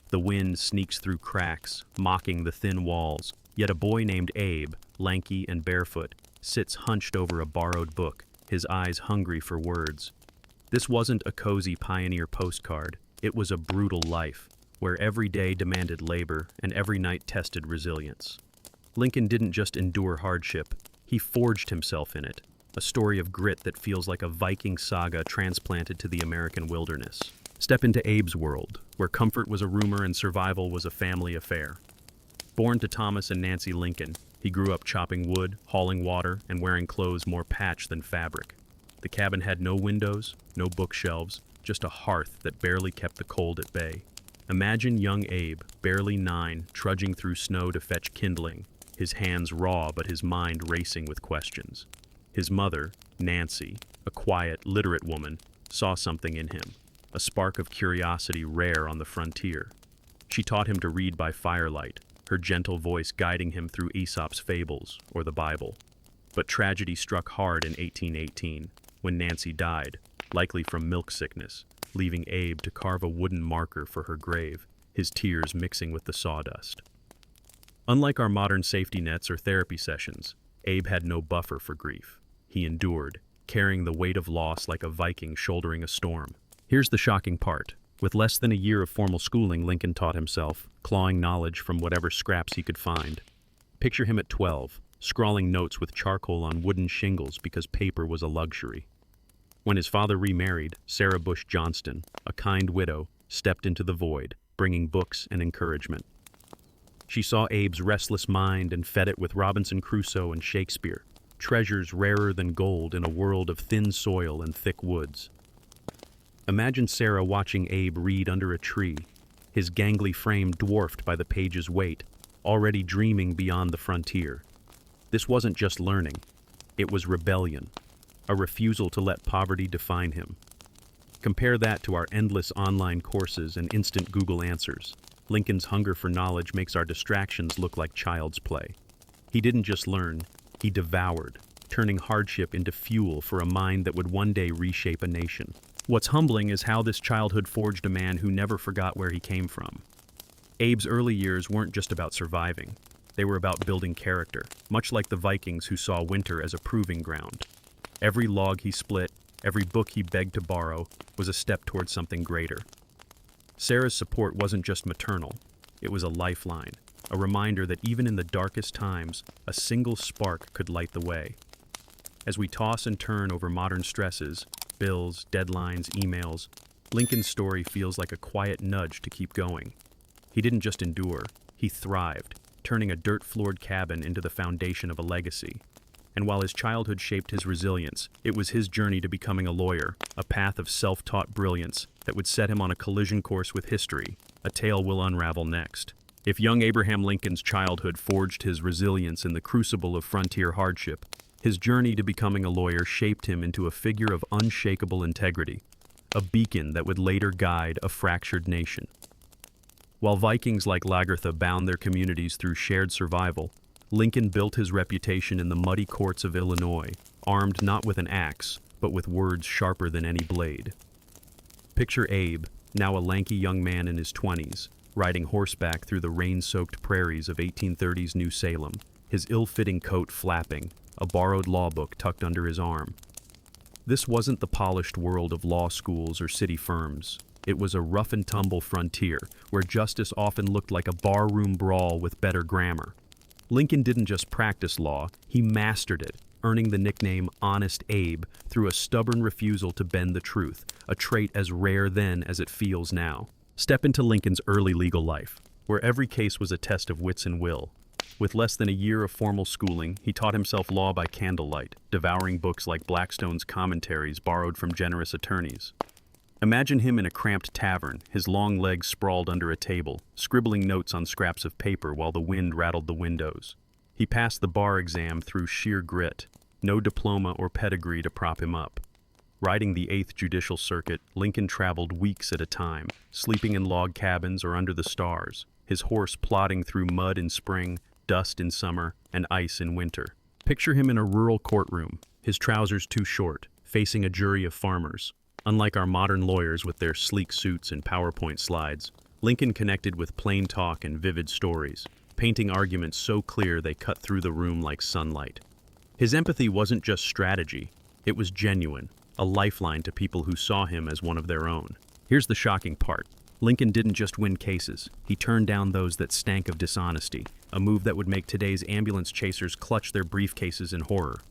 The wind sneaks through cracks, mocking the thin walls, yet a boy named Abe, lanky and barefoot, sits hunched over a borrowed book, his eyes hungry for words. This wasn't a cozy pioneer postcard, it was a brutal life, where every day demanded labor and every night tested resilience. Lincoln didn't just endure hardship, he forged himself in it, a story of grit that feels like a Viking saga transplanted to the American wilderness. Step into Abe's world, where comfort was a rumor and survival was a family affair. Born to Thomas and Nancy Lincoln, he grew up chopping wood, hauling water, and wearing clothes more patch than fabric. The cabin had no windows, no bookshelves, just a hearth that barely kept the cold at bay. Imagine young Abe, barely 9, trudging through snow to fetch kindling, his hands raw but his mind racing with questions. His mother, Nancy, a quiet, literate woman, saw something in him, a spark of curiosity rare on the frontier. She taught him to read by firelight, her gentle voice guiding him through Aesop's fables or the Bible. But tragedy struck hard in 1818, when Nancy died, likely from milk sickness, leaving Abe to carve a wooden marker for her grave, his tears mixing with the sawdust. Unlike our modern safety nets or therapy sessions, Abe had no buffer for grief. He endured, carrying the weight of loss like a Viking shouldering a storm. Here's the shocking part. With less than a year of formal schooling, Lincoln taught himself, clawing knowledge from whatever scraps he could find. Picture him at 12, scrawling notes with charcoal on wooden shingles because paper was a luxury. When his father remarried, Sarah Bush Johnston, a kind widow, stepped into the void, bringing books and encouragement. She saw Abe's restless mind and fed it with Robinson Crusoe and Shakespeare, treasures rarer than gold in a world of thin soil and thick woods. Imagine Sarah watching Abe read under a tree, his gangly frame dwarfed by the page's weight, already dreaming beyond the frontier. This wasn't just learning, it was rebellion, a refusal to let poverty define him. Compare that to our endless online courses and instant Google answers. Lincoln's hunger for knowledge makes our distractions look like child's play. He didn't just learn, he devoured, turning hardship into fuel for a mind that would one day reshape a nation. What's humbling is how this childhood forged a man who never forgot where he came from. Abe's early years weren't just about surviving. They were about building character, much like the Vikings who saw winter as a proving ground. Every log he split, every book he begged to borrow, was a step toward something greater. Sarah's support wasn't just maternal, it was a lifeline, a reminder that even in the darkest times, a single spark could light the way. As we toss and turn over modern stresses, bills, deadlines, emails, Lincoln's story feels like a quiet nudge to keep going. He didn't just endure, he thrived, turning a dirt-floored cabin into the foundation of a legacy. And while his childhood shaped his resilience, it was his journey to becoming a lawyer, a path of self-taught brilliance that would set him on a collision course with history, a tale we'll unravel next. If young Abraham Lincoln's childhood forged his resilience in the crucible of frontier hardship, his journey to becoming a lawyer shaped him into a figure of unshakable integrity, a beacon that would later guide a fractured nation. While Vikings like Lagertha bound their communities through shared survival, Lincoln built his reputation in the muddy courts of Illinois, armed not with an axe, but with words sharper than any blade. Picture Abe, now a lanky young man in his 20s, riding horseback through the rain-soaked prairies of 1830s New Salem, his ill-fitting coat flapping, a borrowed law book tucked under his arm. This wasn't the polished world of law schools or city firms. It was a rough-and-tumble frontier, where justice often looked like a barroom brawl with better grammar. Lincoln didn't just practice law, he mastered it, earning the nickname Honest Abe through a stubborn refusal to bend the truth, a trait as rare then as it feels now. Step into Lincoln's early legal life, where every case was a test of wits and will. With less than a year of formal schooling, he taught himself law by candlelight, devouring books like Blackstone's commentaries borrowed from generous attorneys. Imagine him in a cramped tavern, his long legs sprawled under a table, scribbling notes on scraps of paper while the wind rattled the windows. He passed the bar exam through sheer grit, no diploma or pedigree to prop him up. Riding the 8th Judicial Circuit, Lincoln traveled weeks at a time, sleeping in log cabins or under the stars, his horse plodding through mud in spring, dust in summer, and ice in winter. Picture him in a rural courtroom, his trousers too short, facing a jury of farmers. Unlike our modern lawyers with their sleek suits and PowerPoint slides, Lincoln connected with plain talk and vivid stories, painting arguments so clear they cut through the room like sunlight. His empathy wasn't just strategy, it was genuine, a lifeline to people who saw him as one of their own. Here's the shocking part. Lincoln didn't just win cases, he turned down those that stank of dishonesty, a move that would make today's ambulance chasers clutch their briefcases in horror.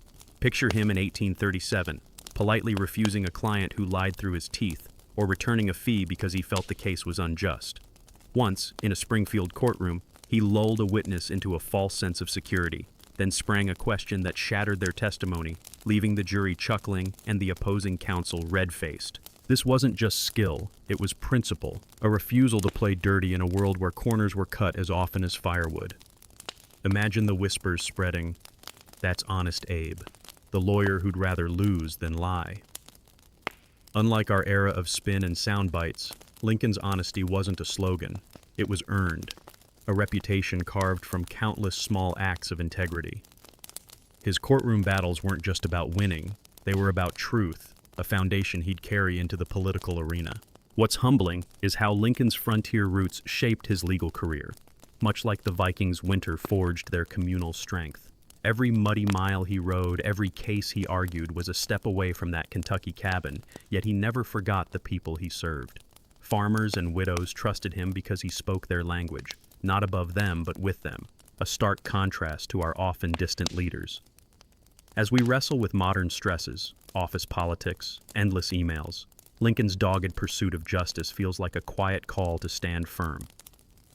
Picture him in 1837, politely refusing a client who lied through his teeth, or returning a fee because he felt the case was unjust. Once, in a Springfield courtroom, he lulled a witness into a false sense of security, then sprang a question that shattered their testimony, leaving the jury chuckling and the opposing counsel red-faced. This wasn't just skill, it was principle, a refusal to play dirty in a world where corners were cut as often as firewood. Imagine the whispers spreading, "That's Honest Abe, the lawyer who'd rather lose than lie." Unlike our era of spin and sound bites, Lincoln's honesty wasn't a slogan, it was earned, a reputation carved from countless small acts of integrity. His courtroom battles weren't just about winning, they were about truth, a foundation he'd carry into the political arena. What's humbling is how Lincoln's frontier roots shaped his legal career, much like the Vikings' winter forged their communal strength. Every muddy mile he rode, every case he argued was a step away from that Kentucky cabin, yet he never forgot the people he served. Farmers and widows trusted him because he spoke their language, not above them but with them, a stark contrast to our often distant leaders. As we wrestle with modern stresses, office politics, endless emails, Lincoln's dogged pursuit of justice feels like a quiet call to stand firm.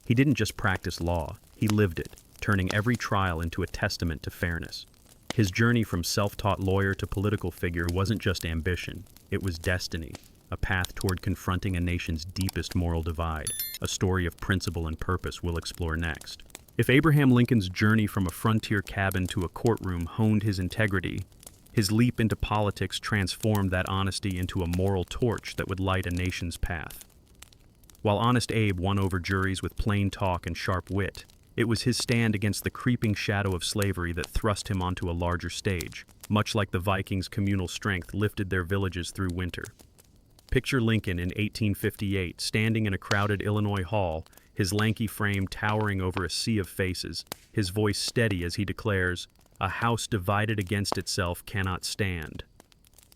He didn't just practice law, he lived it, turning every trial into a testament to fairness. His journey from self-taught lawyer to political figure wasn't just ambition, it was destiny, a path toward confronting a nation's deepest moral divide, a story of principle and purpose we'll explore next. If Abraham Lincoln's journey from a frontier cabin to a courtroom honed his integrity, his leap into politics transformed that honesty into a moral torch that would light a nation's path. While Honest Abe won over juries with plain talk and sharp wit, it was his stand against the creeping shadow of slavery that thrust him onto a larger stage, much like the Vikings' communal strength lifted their villages through winter. Picture Lincoln in 1858, standing in a crowded Illinois hall, his lanky frame towering over a sea of faces, his voice steady as he declares, "A house divided against itself cannot stand."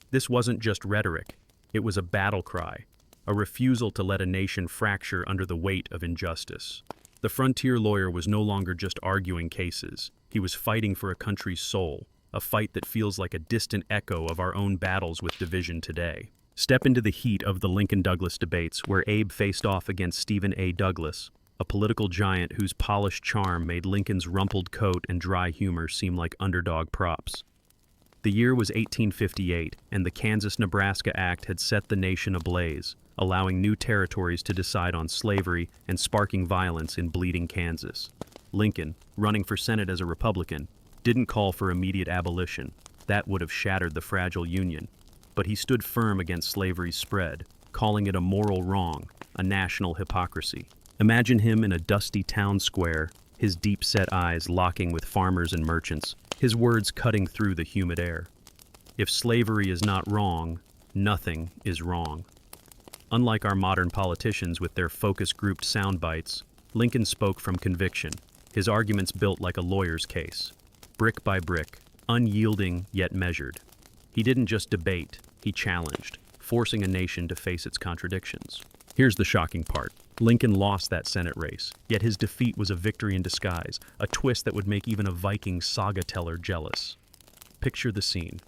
This wasn't just rhetoric, it was a battle cry, a refusal to let a nation fracture under the weight of injustice. The frontier lawyer was no longer just arguing cases, he was fighting for a country's soul, a fight that feels like a distant echo of our own battles with division today. Step into the heat of the Lincoln-Douglas debates, where Abe faced off against Stephen A. Douglas, a political giant whose polished charm made Lincoln's rumpled coat and dry humor seem like underdog props. The year was 1858, and the Kansas-Nebraska Act had set the nation ablaze, allowing new territories to decide on slavery and sparking violence in bleeding Kansas. Lincoln, running for Senate as a Republican, didn't call for immediate abolition. That would have shattered the fragile Union. But he stood firm against slavery's spread, calling it a moral wrong, a national hypocrisy. Imagine him in a dusty town square, his deep-set eyes locking with farmers and merchants, his words cutting through the humid air. If slavery is not wrong, nothing is wrong. Unlike our modern politicians with their focus-grouped sound bites, Lincoln spoke from conviction, his arguments built like a lawyer's case, brick by brick, unyielding yet measured. He didn't just debate, he challenged, forcing a nation to face its contradictions. Here's the shocking part. Lincoln lost that Senate race, yet his defeat was a victory in disguise, a twist that would make even a Viking saga teller jealous. Picture the scene.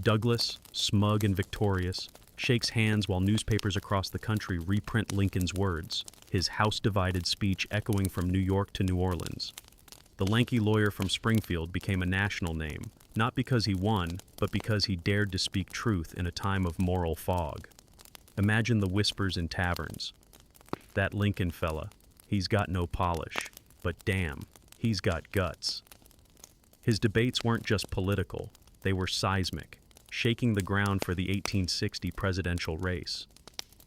Douglas, smug and victorious, shakes hands while newspapers across the country reprint Lincoln's words, his house-divided speech echoing from New York to New Orleans. The lanky lawyer from Springfield became a national name, not because he won, but because he dared to speak truth in a time of moral fog. Imagine the whispers in taverns. That Lincoln fella, he's got no polish, but damn, he's got guts. His debates weren't just political, they were seismic, shaking the ground for the 1860 presidential race.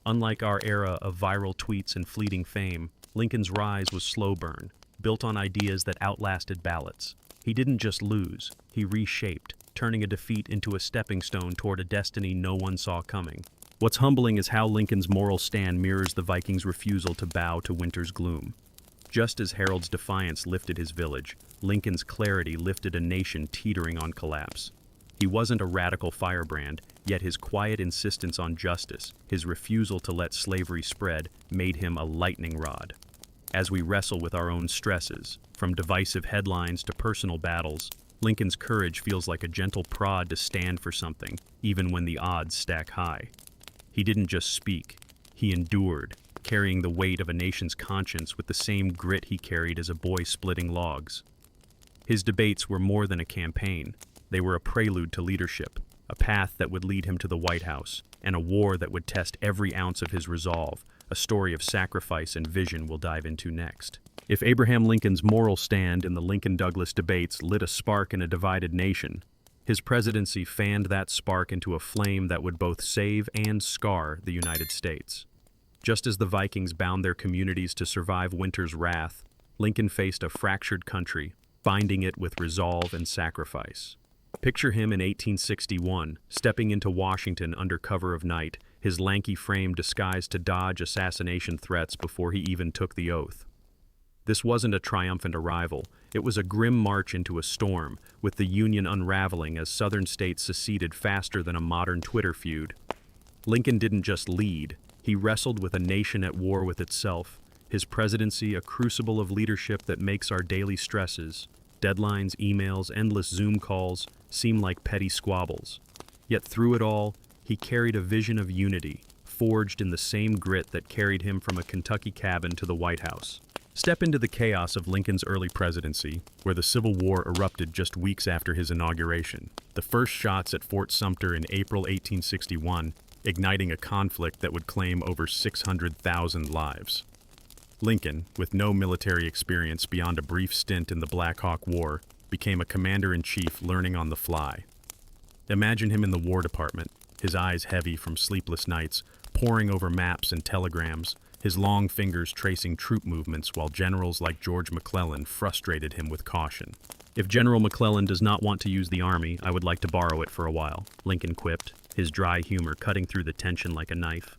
Unlike our era of viral tweets and fleeting fame, Lincoln's rise was slow burn, built on ideas that outlasted ballots. He didn't just lose, he reshaped, turning a defeat into a stepping stone toward a destiny no one saw coming. What's humbling is how Lincoln's moral stand mirrors the Vikings' refusal to bow to winter's gloom. Just as Harold's defiance lifted his village, Lincoln's clarity lifted a nation teetering on collapse. He wasn't a radical firebrand, yet his quiet insistence on justice, his refusal to let slavery spread, made him a lightning rod. As we wrestle with our own stresses, from divisive headlines to personal battles, Lincoln's courage feels like a gentle prod to stand for something, even when the odds stack high. He didn't just speak, he endured, carrying the weight of a nation's conscience with the same grit he carried as a boy splitting logs. His debates were more than a campaign. They were a prelude to leadership, a path that would lead him to the White House, and a war that would test every ounce of his resolve, a story of sacrifice and vision we'll dive into next. If Abraham Lincoln's moral stand in the Lincoln-Douglas debates lit a spark in a divided nation, his presidency fanned that spark into a flame that would both save and scar the United States. Just as the Vikings bound their communities to survive winter's wrath, Lincoln faced a fractured country, binding it with resolve and sacrifice. Picture him in 1861, stepping into Washington under cover of night, his lanky frame disguised to dodge assassination threats before he even took the oath. This wasn't a triumphant arrival, it was a grim march into a storm, with the Union unraveling as Southern states seceded faster than a modern Twitter feud. Lincoln didn't just lead, he wrestled with a nation at war with itself, his presidency a crucible of leadership that makes our daily stresses Deadlines, emails, endless Zoom calls seem like petty squabbles. Yet through it all, he carried a vision of unity, forged in the same grit that carried him from a Kentucky cabin to the White House. Step into the chaos of Lincoln's early presidency, where the Civil War erupted just weeks after his inauguration. The first shots at Fort Sumter in April 1861, igniting a conflict that would claim over 600,000 lives. Lincoln, with no military experience beyond a brief stint in the Black Hawk War, became a commander-in-chief learning on the fly. Imagine him in the War Department, his eyes heavy from sleepless nights, poring over maps and telegrams, his long fingers tracing troop movements while generals like George McClellan frustrated him with caution. "If General McClellan does not want to use the army, I would like to borrow it for a while," Lincoln quipped, his dry humor cutting through the tension like a knife.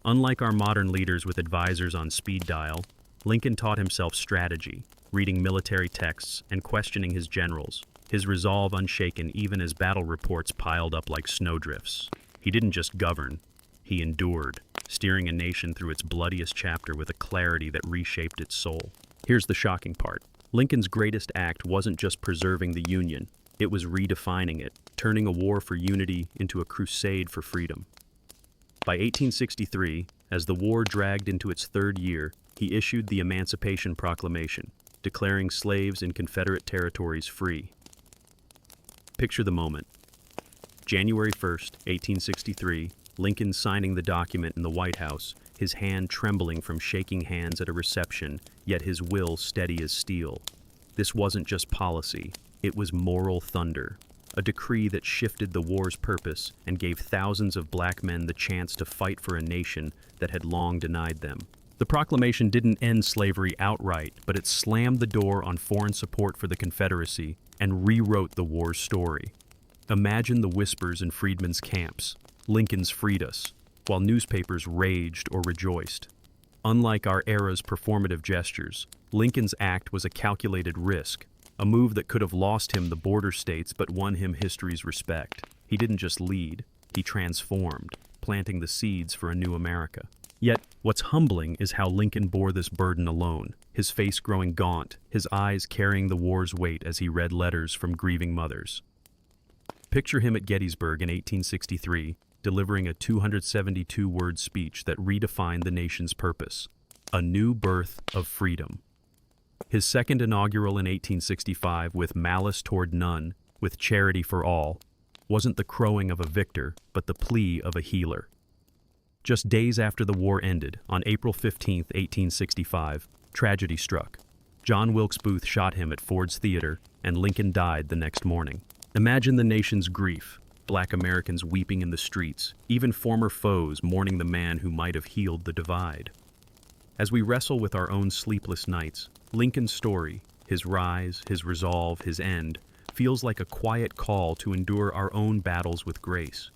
Unlike our modern leaders with advisors on speed dial, Lincoln taught himself strategy, reading military texts and questioning his generals, his resolve unshaken even as battle reports piled up like snowdrifts. He didn't just govern, he endured, steering a nation through its bloodiest chapter with a clarity that reshaped its soul. Here's the shocking part. Lincoln's greatest act wasn't just preserving the Union, it was redefining it, turning a war for unity into a crusade for freedom. By 1863, as the war dragged into its third year, he issued the Emancipation Proclamation, declaring slaves in Confederate territories free. Picture the moment. January 1st, 1863, Lincoln signing the document in the White House, his hand trembling from shaking hands at a reception, yet his will steady as steel. This wasn't just policy, it was moral thunder. A decree that shifted the war's purpose and gave thousands of black men the chance to fight for a nation that had long denied them. The proclamation didn't end slavery outright, but it slammed the door on foreign support for the Confederacy and rewrote the war's story. Imagine the whispers in freedmen's camps. Lincoln's freed us, while newspapers raged or rejoiced. Unlike our era's performative gestures, Lincoln's act was a calculated risk, a move that could have lost him the border states but won him history's respect. He didn't just lead, he transformed, planting the seeds for a new America. Yet, what's humbling is how Lincoln bore this burden alone, his face growing gaunt, his eyes carrying the war's weight as he read letters from grieving mothers. Picture him at Gettysburg in 1863, delivering a 272-word speech that redefined the nation's purpose, a new birth of freedom. His second inaugural in 1865, with malice toward none, with charity for all, wasn't the crowing of a victor, but the plea of a healer. Just days after the war ended, on April 15, 1865, tragedy struck. John Wilkes Booth shot him at Ford's Theater, and Lincoln died the next morning. Imagine the nation's grief, Black Americans weeping in the streets, even former foes mourning the man who might have healed the divide. As we wrestle with our own sleepless nights, Lincoln's story, his rise, his resolve, his end, feels like a quiet call to endure our own battles with grace.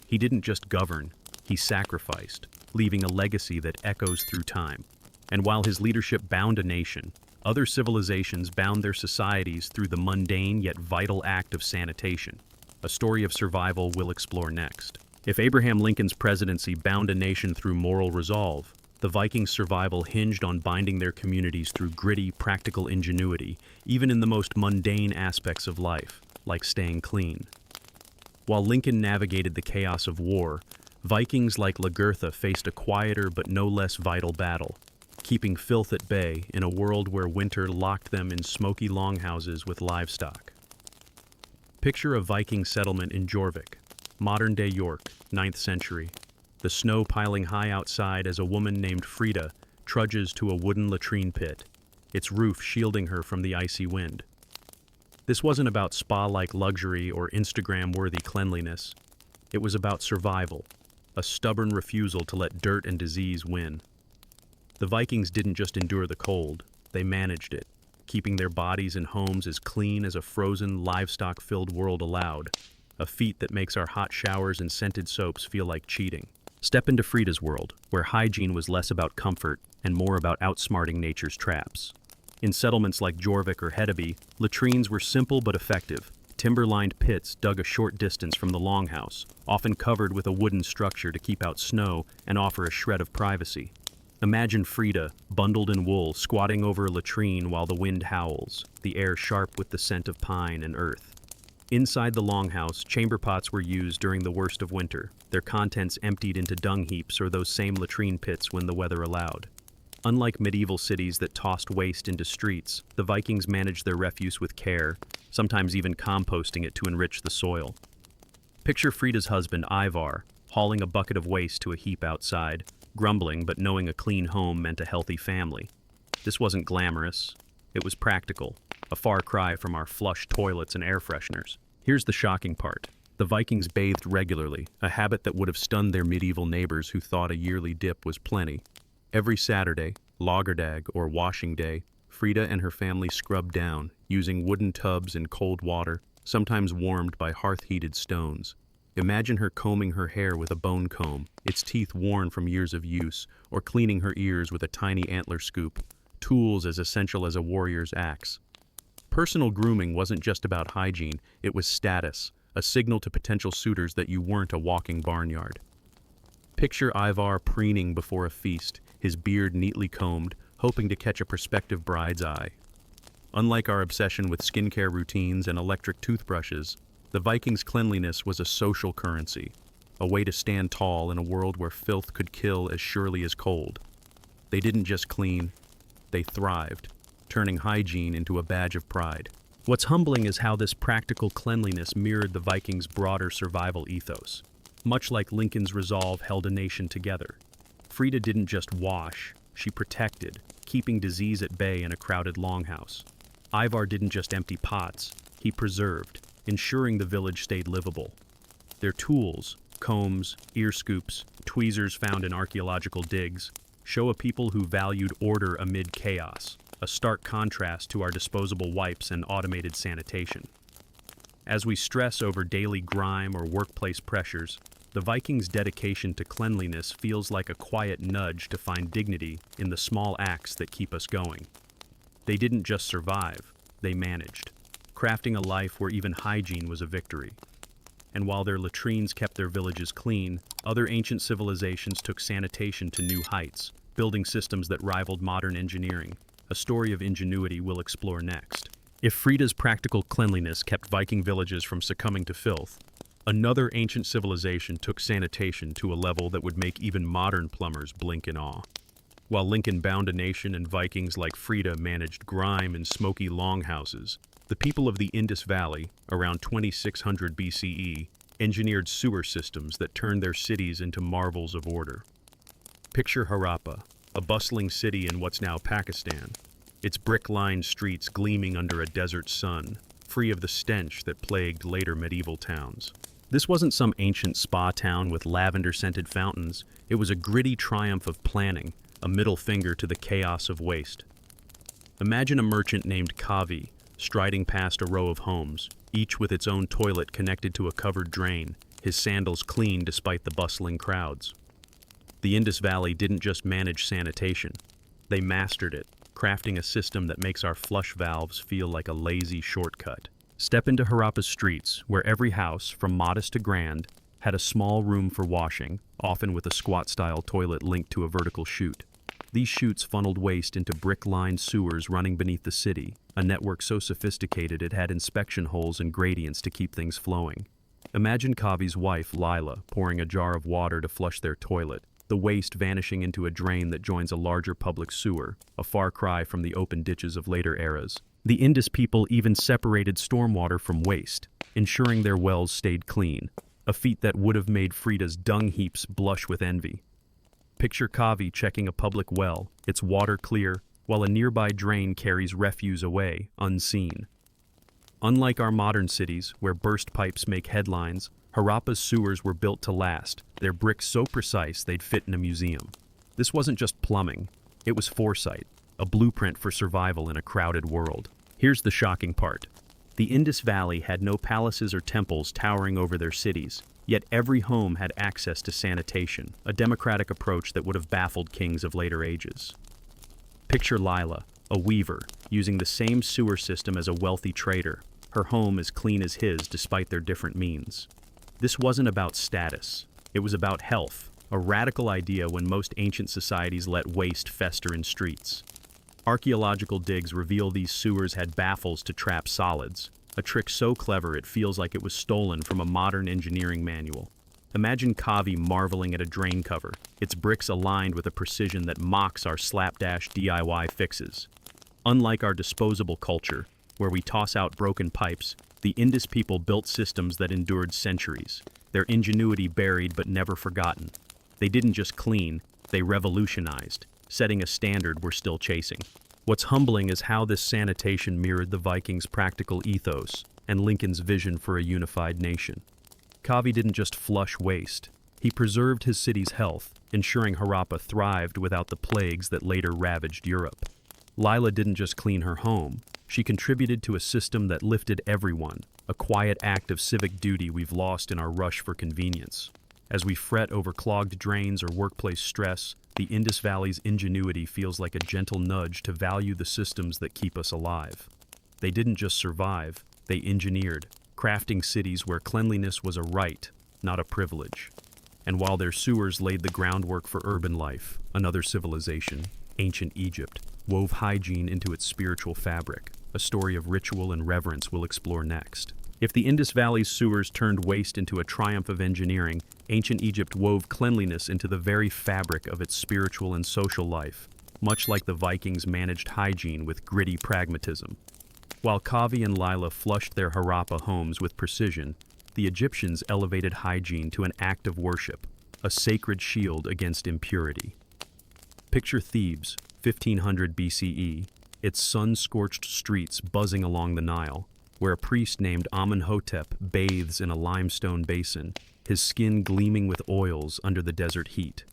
He didn't just govern, he sacrificed, leaving a legacy that echoes through time. And while his leadership bound a nation, other civilizations bound their societies through the mundane yet vital act of sanitation, a story of survival we'll explore next. If Abraham Lincoln's presidency bound a nation through moral resolve, the Vikings' survival hinged on binding their communities through gritty, practical ingenuity, even in the most mundane aspects of life, like staying clean. While Lincoln navigated the chaos of war, Vikings like Lagertha faced a quieter but no less vital battle, keeping filth at bay in a world where winter locked them in smoky longhouses with livestock. Picture a Viking settlement in Jorvik, modern-day York, 9th century. The snow piling high outside as a woman named Frida trudges to a wooden latrine pit, its roof shielding her from the icy wind. This wasn't about spa-like luxury or Instagram-worthy cleanliness. It was about survival, a stubborn refusal to let dirt and disease win. The Vikings didn't just endure the cold, they managed it, keeping their bodies and homes as clean as a frozen, livestock-filled world allowed, a feat that makes our hot showers and scented soaps feel like cheating. Step into Frida's world, where hygiene was less about comfort and more about outsmarting nature's traps. In settlements like Jorvik or Hedeby, latrines were simple but effective. Timber-lined pits dug a short distance from the longhouse, often covered with a wooden structure to keep out snow and offer a shred of privacy. Imagine Frida, bundled in wool, squatting over a latrine while the wind howls, the air sharp with the scent of pine and earth. Inside the longhouse, chamber pots were used during the worst of winter, their contents emptied into dung heaps or those same latrine pits when the weather allowed. Unlike medieval cities that tossed waste into streets, the Vikings managed their refuse with care, sometimes even composting it to enrich the soil. Picture Frida's husband, Ivar, hauling a bucket of waste to a heap outside, grumbling but knowing a clean home meant a healthy family. This wasn't glamorous. It was practical, a far cry from our flush toilets and air fresheners. Here's the shocking part. The Vikings bathed regularly, a habit that would have stunned their medieval neighbors who thought a yearly dip was plenty. Every Saturday, Lagerdag or washing day, Frida and her family scrubbed down, using wooden tubs in cold water, sometimes warmed by hearth-heated stones. Imagine her combing her hair with a bone comb, its teeth worn from years of use, or cleaning her ears with a tiny antler scoop, tools as essential as a warrior's axe. Personal grooming wasn't just about hygiene, it was status, a signal to potential suitors that you weren't a walking barnyard. Picture Ivar preening before a feast, his beard neatly combed, hoping to catch a prospective bride's eye. Unlike our obsession with skincare routines and electric toothbrushes, the Vikings' cleanliness was a social currency, a way to stand tall in a world where filth could kill as surely as cold. They didn't just clean, they thrived, turning hygiene into a badge of pride. What's humbling is how this practical cleanliness mirrored the Vikings' broader survival ethos. Much like Lincoln's resolve held a nation together. Frida didn't just wash, she protected, keeping disease at bay in a crowded longhouse. Ivar didn't just empty pots, he preserved, ensuring the village stayed livable. Their tools, combs, ear scoops, tweezers found in archaeological digs, show a people who valued order amid chaos, a stark contrast to our disposable wipes and automated sanitation. As we stress over daily grime or workplace pressures, the Vikings' dedication to cleanliness feels like a quiet nudge to find dignity in the small acts that keep us going. They didn't just survive, they managed, crafting a life where even hygiene was a victory. And while their latrines kept their villages clean, other ancient civilizations took sanitation to new heights, building systems that rivaled modern engineering, a story of ingenuity we'll explore next. If Frida's practical cleanliness kept Viking villages from succumbing to filth, another ancient civilization took sanitation to a level that would make even modern plumbers blink in awe. While Lincoln bound a nation and Vikings like Frida managed grime and smoky longhouses, the people of the Indus Valley, around 2600 BCE, engineered sewer systems that turned their cities into marvels of order. Picture Harappa, a bustling city in what's now Pakistan, its brick-lined streets gleaming under a desert sun, free of the stench that plagued later medieval towns. This wasn't some ancient spa town with lavender-scented fountains, it was a gritty triumph of planning, a middle finger to the chaos of waste. Imagine a merchant named Kavi, striding past a row of homes, each with its own toilet connected to a covered drain, his sandals clean despite the bustling crowds. The Indus Valley didn't just manage sanitation, they mastered it, crafting a system that makes our flush valves feel like a lazy shortcut. Step into Harappa's streets, where every house, from modest to grand, had a small room for washing, often with a squat-style toilet linked to a vertical chute. These chutes funneled waste into brick-lined sewers running beneath the city, a network so sophisticated it had inspection holes and gradients to keep things flowing. Imagine Kavi's wife, Lila, pouring a jar of water to flush their toilet, the waste vanishing into a drain that joins a larger public sewer, a far cry from the open ditches of later eras. The Indus people even separated stormwater from waste, ensuring their wells stayed clean, a feat that would have made Frida's dung heaps blush with envy. Picture Kavi checking a public well, its water clear, while a nearby drain carries refuse away, unseen. Unlike our modern cities, where burst pipes make headlines, Harappa's sewers were built to last, their bricks so precise they'd fit in a museum. This wasn't just plumbing, it was foresight, a blueprint for survival in a crowded world. Here's the shocking part. The Indus Valley had no palaces or temples towering over their cities, yet every home had access to sanitation, a democratic approach that would have baffled kings of later ages. Picture Lila, a weaver, using the same sewer system as a wealthy trader, her home as clean as his despite their different means. This wasn't about status, it was about health, a radical idea when most ancient societies let waste fester in streets. Archaeological digs reveal these sewers had baffles to trap solids, a trick so clever it feels like it was stolen from a modern engineering manual. Imagine Kavi marveling at a drain cover, its bricks aligned with a precision that mocks our slapdash DIY fixes. Unlike our disposable culture, where we toss out broken pipes, the Indus people built systems that endured centuries, their ingenuity buried but never forgotten. They didn't just clean, they revolutionized, setting a standard we're still chasing. What's humbling is how this sanitation mirrored the Vikings' practical ethos and Lincoln's vision for a unified nation. Kavi didn't just flush waste. He preserved his city's health, ensuring Harappa thrived without the plagues that later ravaged Europe. Lila didn't just clean her home. She contributed to a system that lifted everyone, a quiet act of civic duty we've lost in our rush for convenience. As we fret over clogged drains or workplace stress, the Indus Valley's ingenuity feels like a gentle nudge to value the systems that keep us alive. They didn't just survive, they engineered, crafting cities where cleanliness was a right, not a privilege. And while their sewers laid the groundwork for urban life, another civilization, ancient Egypt, wove hygiene into its spiritual fabric, a story of ritual and reverence we'll explore next. If the Indus Valley's sewers turned waste into a triumph of engineering, ancient Egypt wove cleanliness into the very fabric of its spiritual and social life, much like the Vikings managed hygiene with gritty pragmatism. While Kavi and Lila flushed their Harappa homes with precision, the Egyptians elevated hygiene to an act of worship, a sacred shield against impurity. Picture Thebes, 1500 BCE, its sun-scorched streets buzzing along the Nile, where a priest named Amenhotep bathes in a limestone basin, his skin gleaming with oils under the desert heat.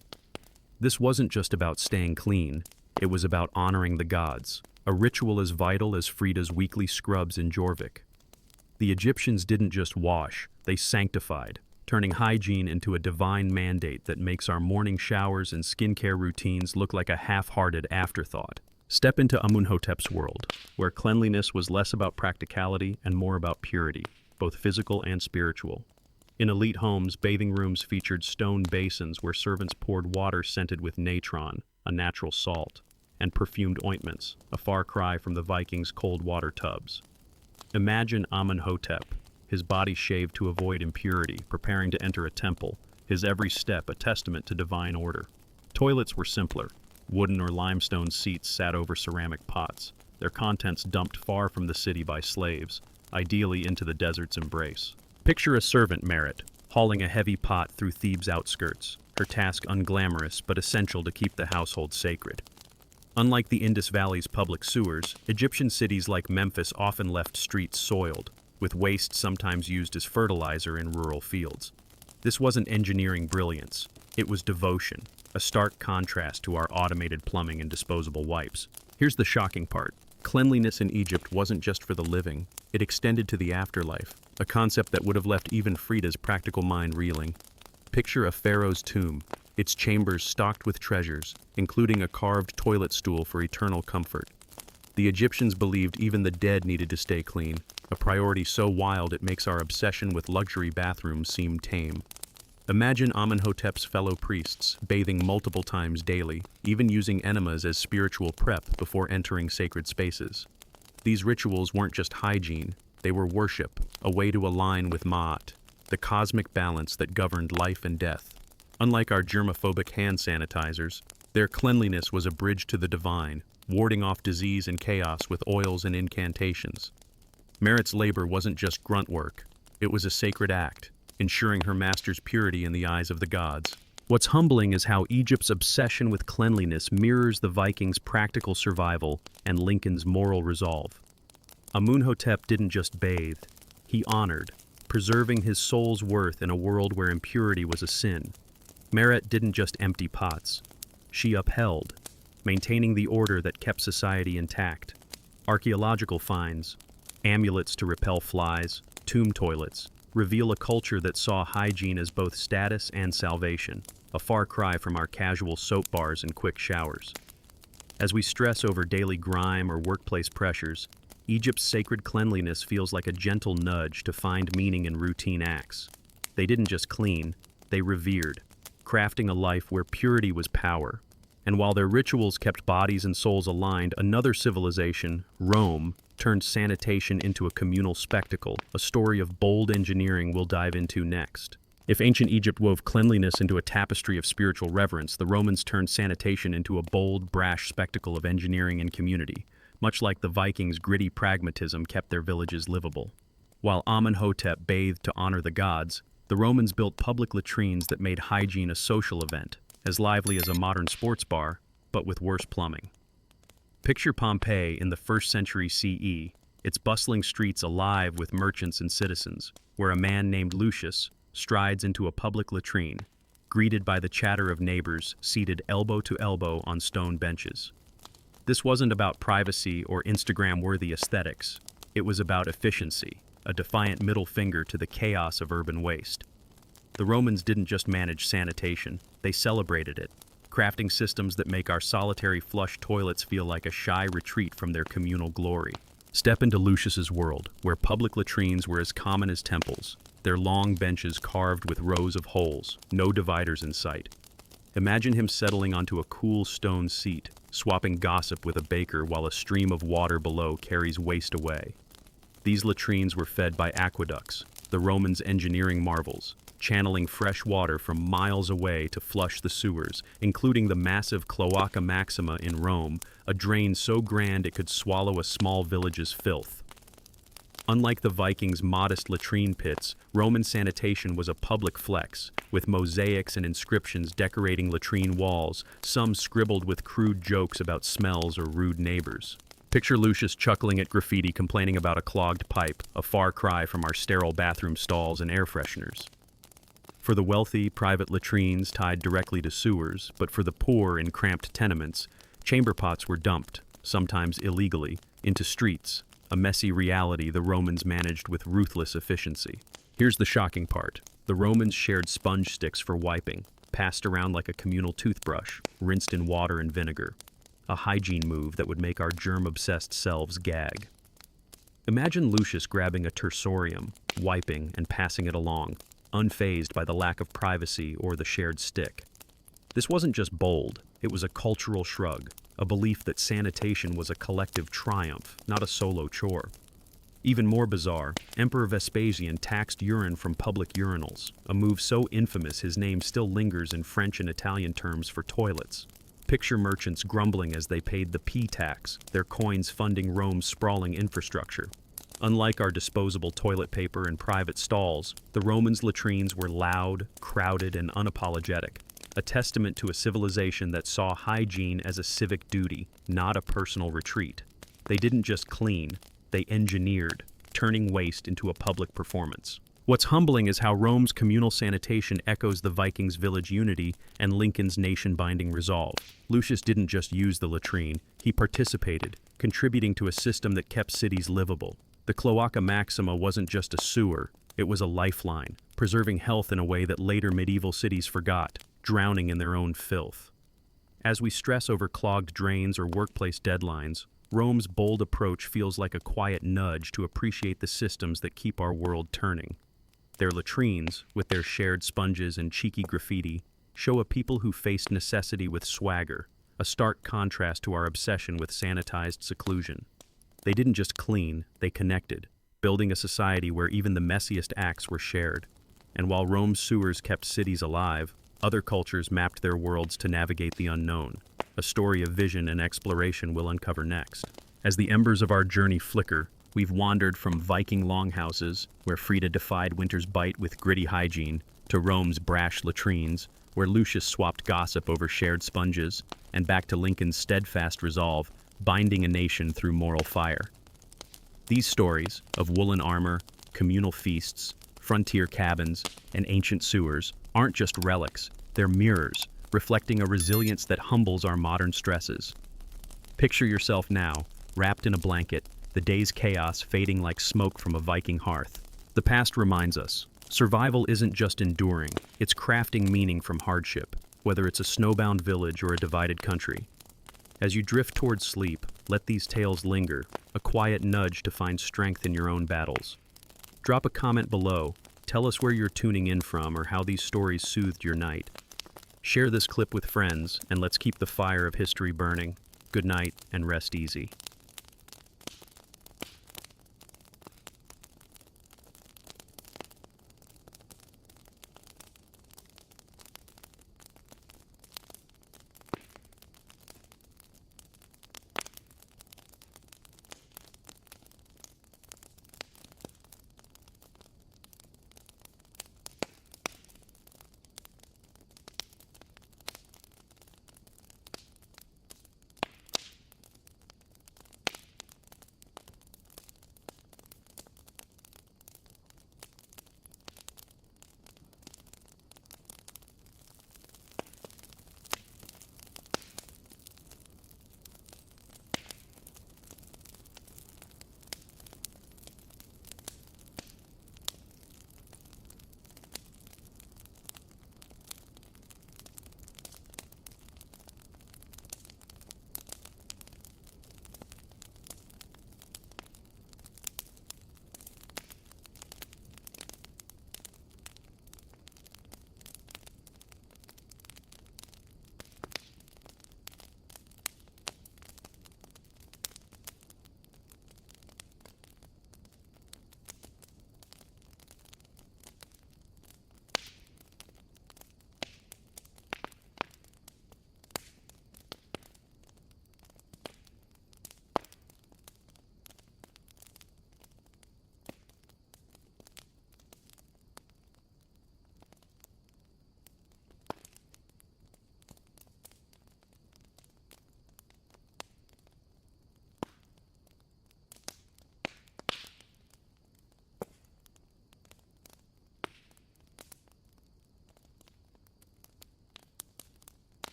This wasn't just about staying clean, it was about honoring the gods, a ritual as vital as Frida's weekly scrubs in Jorvik. The Egyptians didn't just wash, they sanctified, turning hygiene into a divine mandate that makes our morning showers and skincare routines look like a half-hearted afterthought. Step into Amenhotep's world, where cleanliness was less about practicality and more about purity, both physical and spiritual. In elite homes, bathing rooms featured stone basins where servants poured water scented with natron, a natural salt, and perfumed ointments, a far cry from the Vikings' cold water tubs. Imagine Amenhotep, his body shaved to avoid impurity, preparing to enter a temple, his every step a testament to divine order. Toilets were simpler. Wooden or limestone seats sat over ceramic pots, their contents dumped far from the city by slaves, ideally into the desert's embrace. Picture a servant Merit, hauling a heavy pot through Thebes' outskirts, her task unglamorous but essential to keep the household sacred. Unlike the Indus Valley's public sewers, Egyptian cities like Memphis often left streets soiled, with waste sometimes used as fertilizer in rural fields. This wasn't engineering brilliance, it was devotion, a stark contrast to our automated plumbing and disposable wipes. Here's the shocking part. Cleanliness in Egypt wasn't just for the living, it extended to the afterlife, a concept that would have left even Frida's practical mind reeling. Picture a pharaoh's tomb, its chambers stocked with treasures, including a carved toilet stool for eternal comfort. The Egyptians believed even the dead needed to stay clean, a priority so wild it makes our obsession with luxury bathrooms seem tame. Imagine Amenhotep's fellow priests bathing multiple times daily, even using enemas as spiritual prep before entering sacred spaces. These rituals weren't just hygiene, they were worship, a way to align with Ma'at, the cosmic balance that governed life and death. Unlike our germophobic hand sanitizers, their cleanliness was a bridge to the divine, warding off disease and chaos with oils and incantations. Merit's labor wasn't just grunt work, it was a sacred act, ensuring her master's purity in the eyes of the gods. What's humbling is how Egypt's obsession with cleanliness mirrors the Vikings' practical survival and Lincoln's moral resolve. Amenhotep didn't just bathe, he honored, preserving his soul's worth in a world where impurity was a sin. Merit didn't just empty pots, she upheld, maintaining the order that kept society intact. Archaeological finds, amulets to repel flies, tomb toilets, reveal a culture that saw hygiene as both status and salvation, a far cry from our casual soap bars and quick showers. As we stress over daily grime or workplace pressures, Egypt's sacred cleanliness feels like a gentle nudge to find meaning in routine acts. They didn't just clean, they revered, crafting a life where purity was power. And while their rituals kept bodies and souls aligned, another civilization, Rome, turned sanitation into a communal spectacle, a story of bold engineering we'll dive into next. If ancient Egypt wove cleanliness into a tapestry of spiritual reverence, the Romans turned sanitation into a bold, brash spectacle of engineering and community, much like the Vikings' gritty pragmatism kept their villages livable. While Amenhotep bathed to honor the gods, the Romans built public latrines that made hygiene a social event, as lively as a modern sports bar, but with worse plumbing. Picture Pompeii in the 1st century CE, its bustling streets alive with merchants and citizens, where a man named Lucius strides into a public latrine, greeted by the chatter of neighbors seated elbow to elbow on stone benches. This wasn't about privacy or Instagram-worthy aesthetics. It was about efficiency, a defiant middle finger to the chaos of urban waste. The Romans didn't just manage sanitation, they celebrated it, crafting systems that make our solitary flush toilets feel like a shy retreat from their communal glory. Step into Lucius's world, where public latrines were as common as temples, their long benches carved with rows of holes, no dividers in sight. Imagine him settling onto a cool stone seat, swapping gossip with a baker while a stream of water below carries waste away. These latrines were fed by aqueducts, the Romans' engineering marvels, channeling fresh water from miles away to flush the sewers, including the massive Cloaca Maxima in Rome, a drain so grand it could swallow a small village's filth. Unlike the Vikings' modest latrine pits, Roman sanitation was a public flex, with mosaics and inscriptions decorating latrine walls, some scribbled with crude jokes about smells or rude neighbors. Picture Lucius chuckling at graffiti complaining about a clogged pipe, a far cry from our sterile bathroom stalls and air fresheners. For the wealthy, private latrines tied directly to sewers, but for the poor in cramped tenements, chamber pots were dumped, sometimes illegally, into streets, a messy reality the Romans managed with ruthless efficiency. Here's the shocking part. The Romans shared sponge sticks for wiping, passed around like a communal toothbrush, rinsed in water and vinegar. A hygiene move that would make our germ-obsessed selves gag. Imagine Lucius grabbing a tersorium, wiping, and passing it along, unfazed by the lack of privacy or the shared stick. This wasn't just bold, it was a cultural shrug, a belief that sanitation was a collective triumph, not a solo chore. Even more bizarre, Emperor Vespasian taxed urine from public urinals, a move so infamous his name still lingers in French and Italian terms for toilets. Picture merchants grumbling as they paid the pee tax, their coins funding Rome's sprawling infrastructure. Unlike our disposable toilet paper and private stalls, the Romans' latrines were loud, crowded, and unapologetic, a testament to a civilization that saw hygiene as a civic duty, not a personal retreat. They didn't just clean, they engineered, turning waste into a public performance. What's humbling is how Rome's communal sanitation echoes the Vikings' village unity and Lincoln's nation-binding resolve. Lucius didn't just use the latrine, he participated, contributing to a system that kept cities livable. The Cloaca Maxima wasn't just a sewer, it was a lifeline, preserving health in a way that later medieval cities forgot, drowning in their own filth. As we stress over clogged drains or workplace deadlines, Rome's bold approach feels like a quiet nudge to appreciate the systems that keep our world turning. Their latrines, with their shared sponges and cheeky graffiti, show a people who faced necessity with swagger, a stark contrast to our obsession with sanitized seclusion. They didn't just clean, they connected, building a society where even the messiest acts were shared. And while Rome's sewers kept cities alive, other cultures mapped their worlds to navigate the unknown, a story of vision and exploration we'll uncover next. As the embers of our journey flicker, we've wandered from Viking longhouses, where Frida defied winter's bite with gritty hygiene, to Rome's brash latrines, where Lucius swapped gossip over shared sponges, and back to Lincoln's steadfast resolve, binding a nation through moral fire. These stories of woolen armor, communal feasts, frontier cabins, and ancient sewers aren't just relics, they're mirrors, reflecting a resilience that humbles our modern stresses. Picture yourself now, wrapped in a blanket, the day's chaos fading like smoke from a Viking hearth. The past reminds us, survival isn't just enduring, it's crafting meaning from hardship, whether it's a snowbound village or a divided country. As you drift towards sleep, let these tales linger, a quiet nudge to find strength in your own battles. Drop a comment below, tell us where you're tuning in from or how these stories soothed your night. Share this clip with friends, and let's keep the fire of history burning. Good night, and rest easy.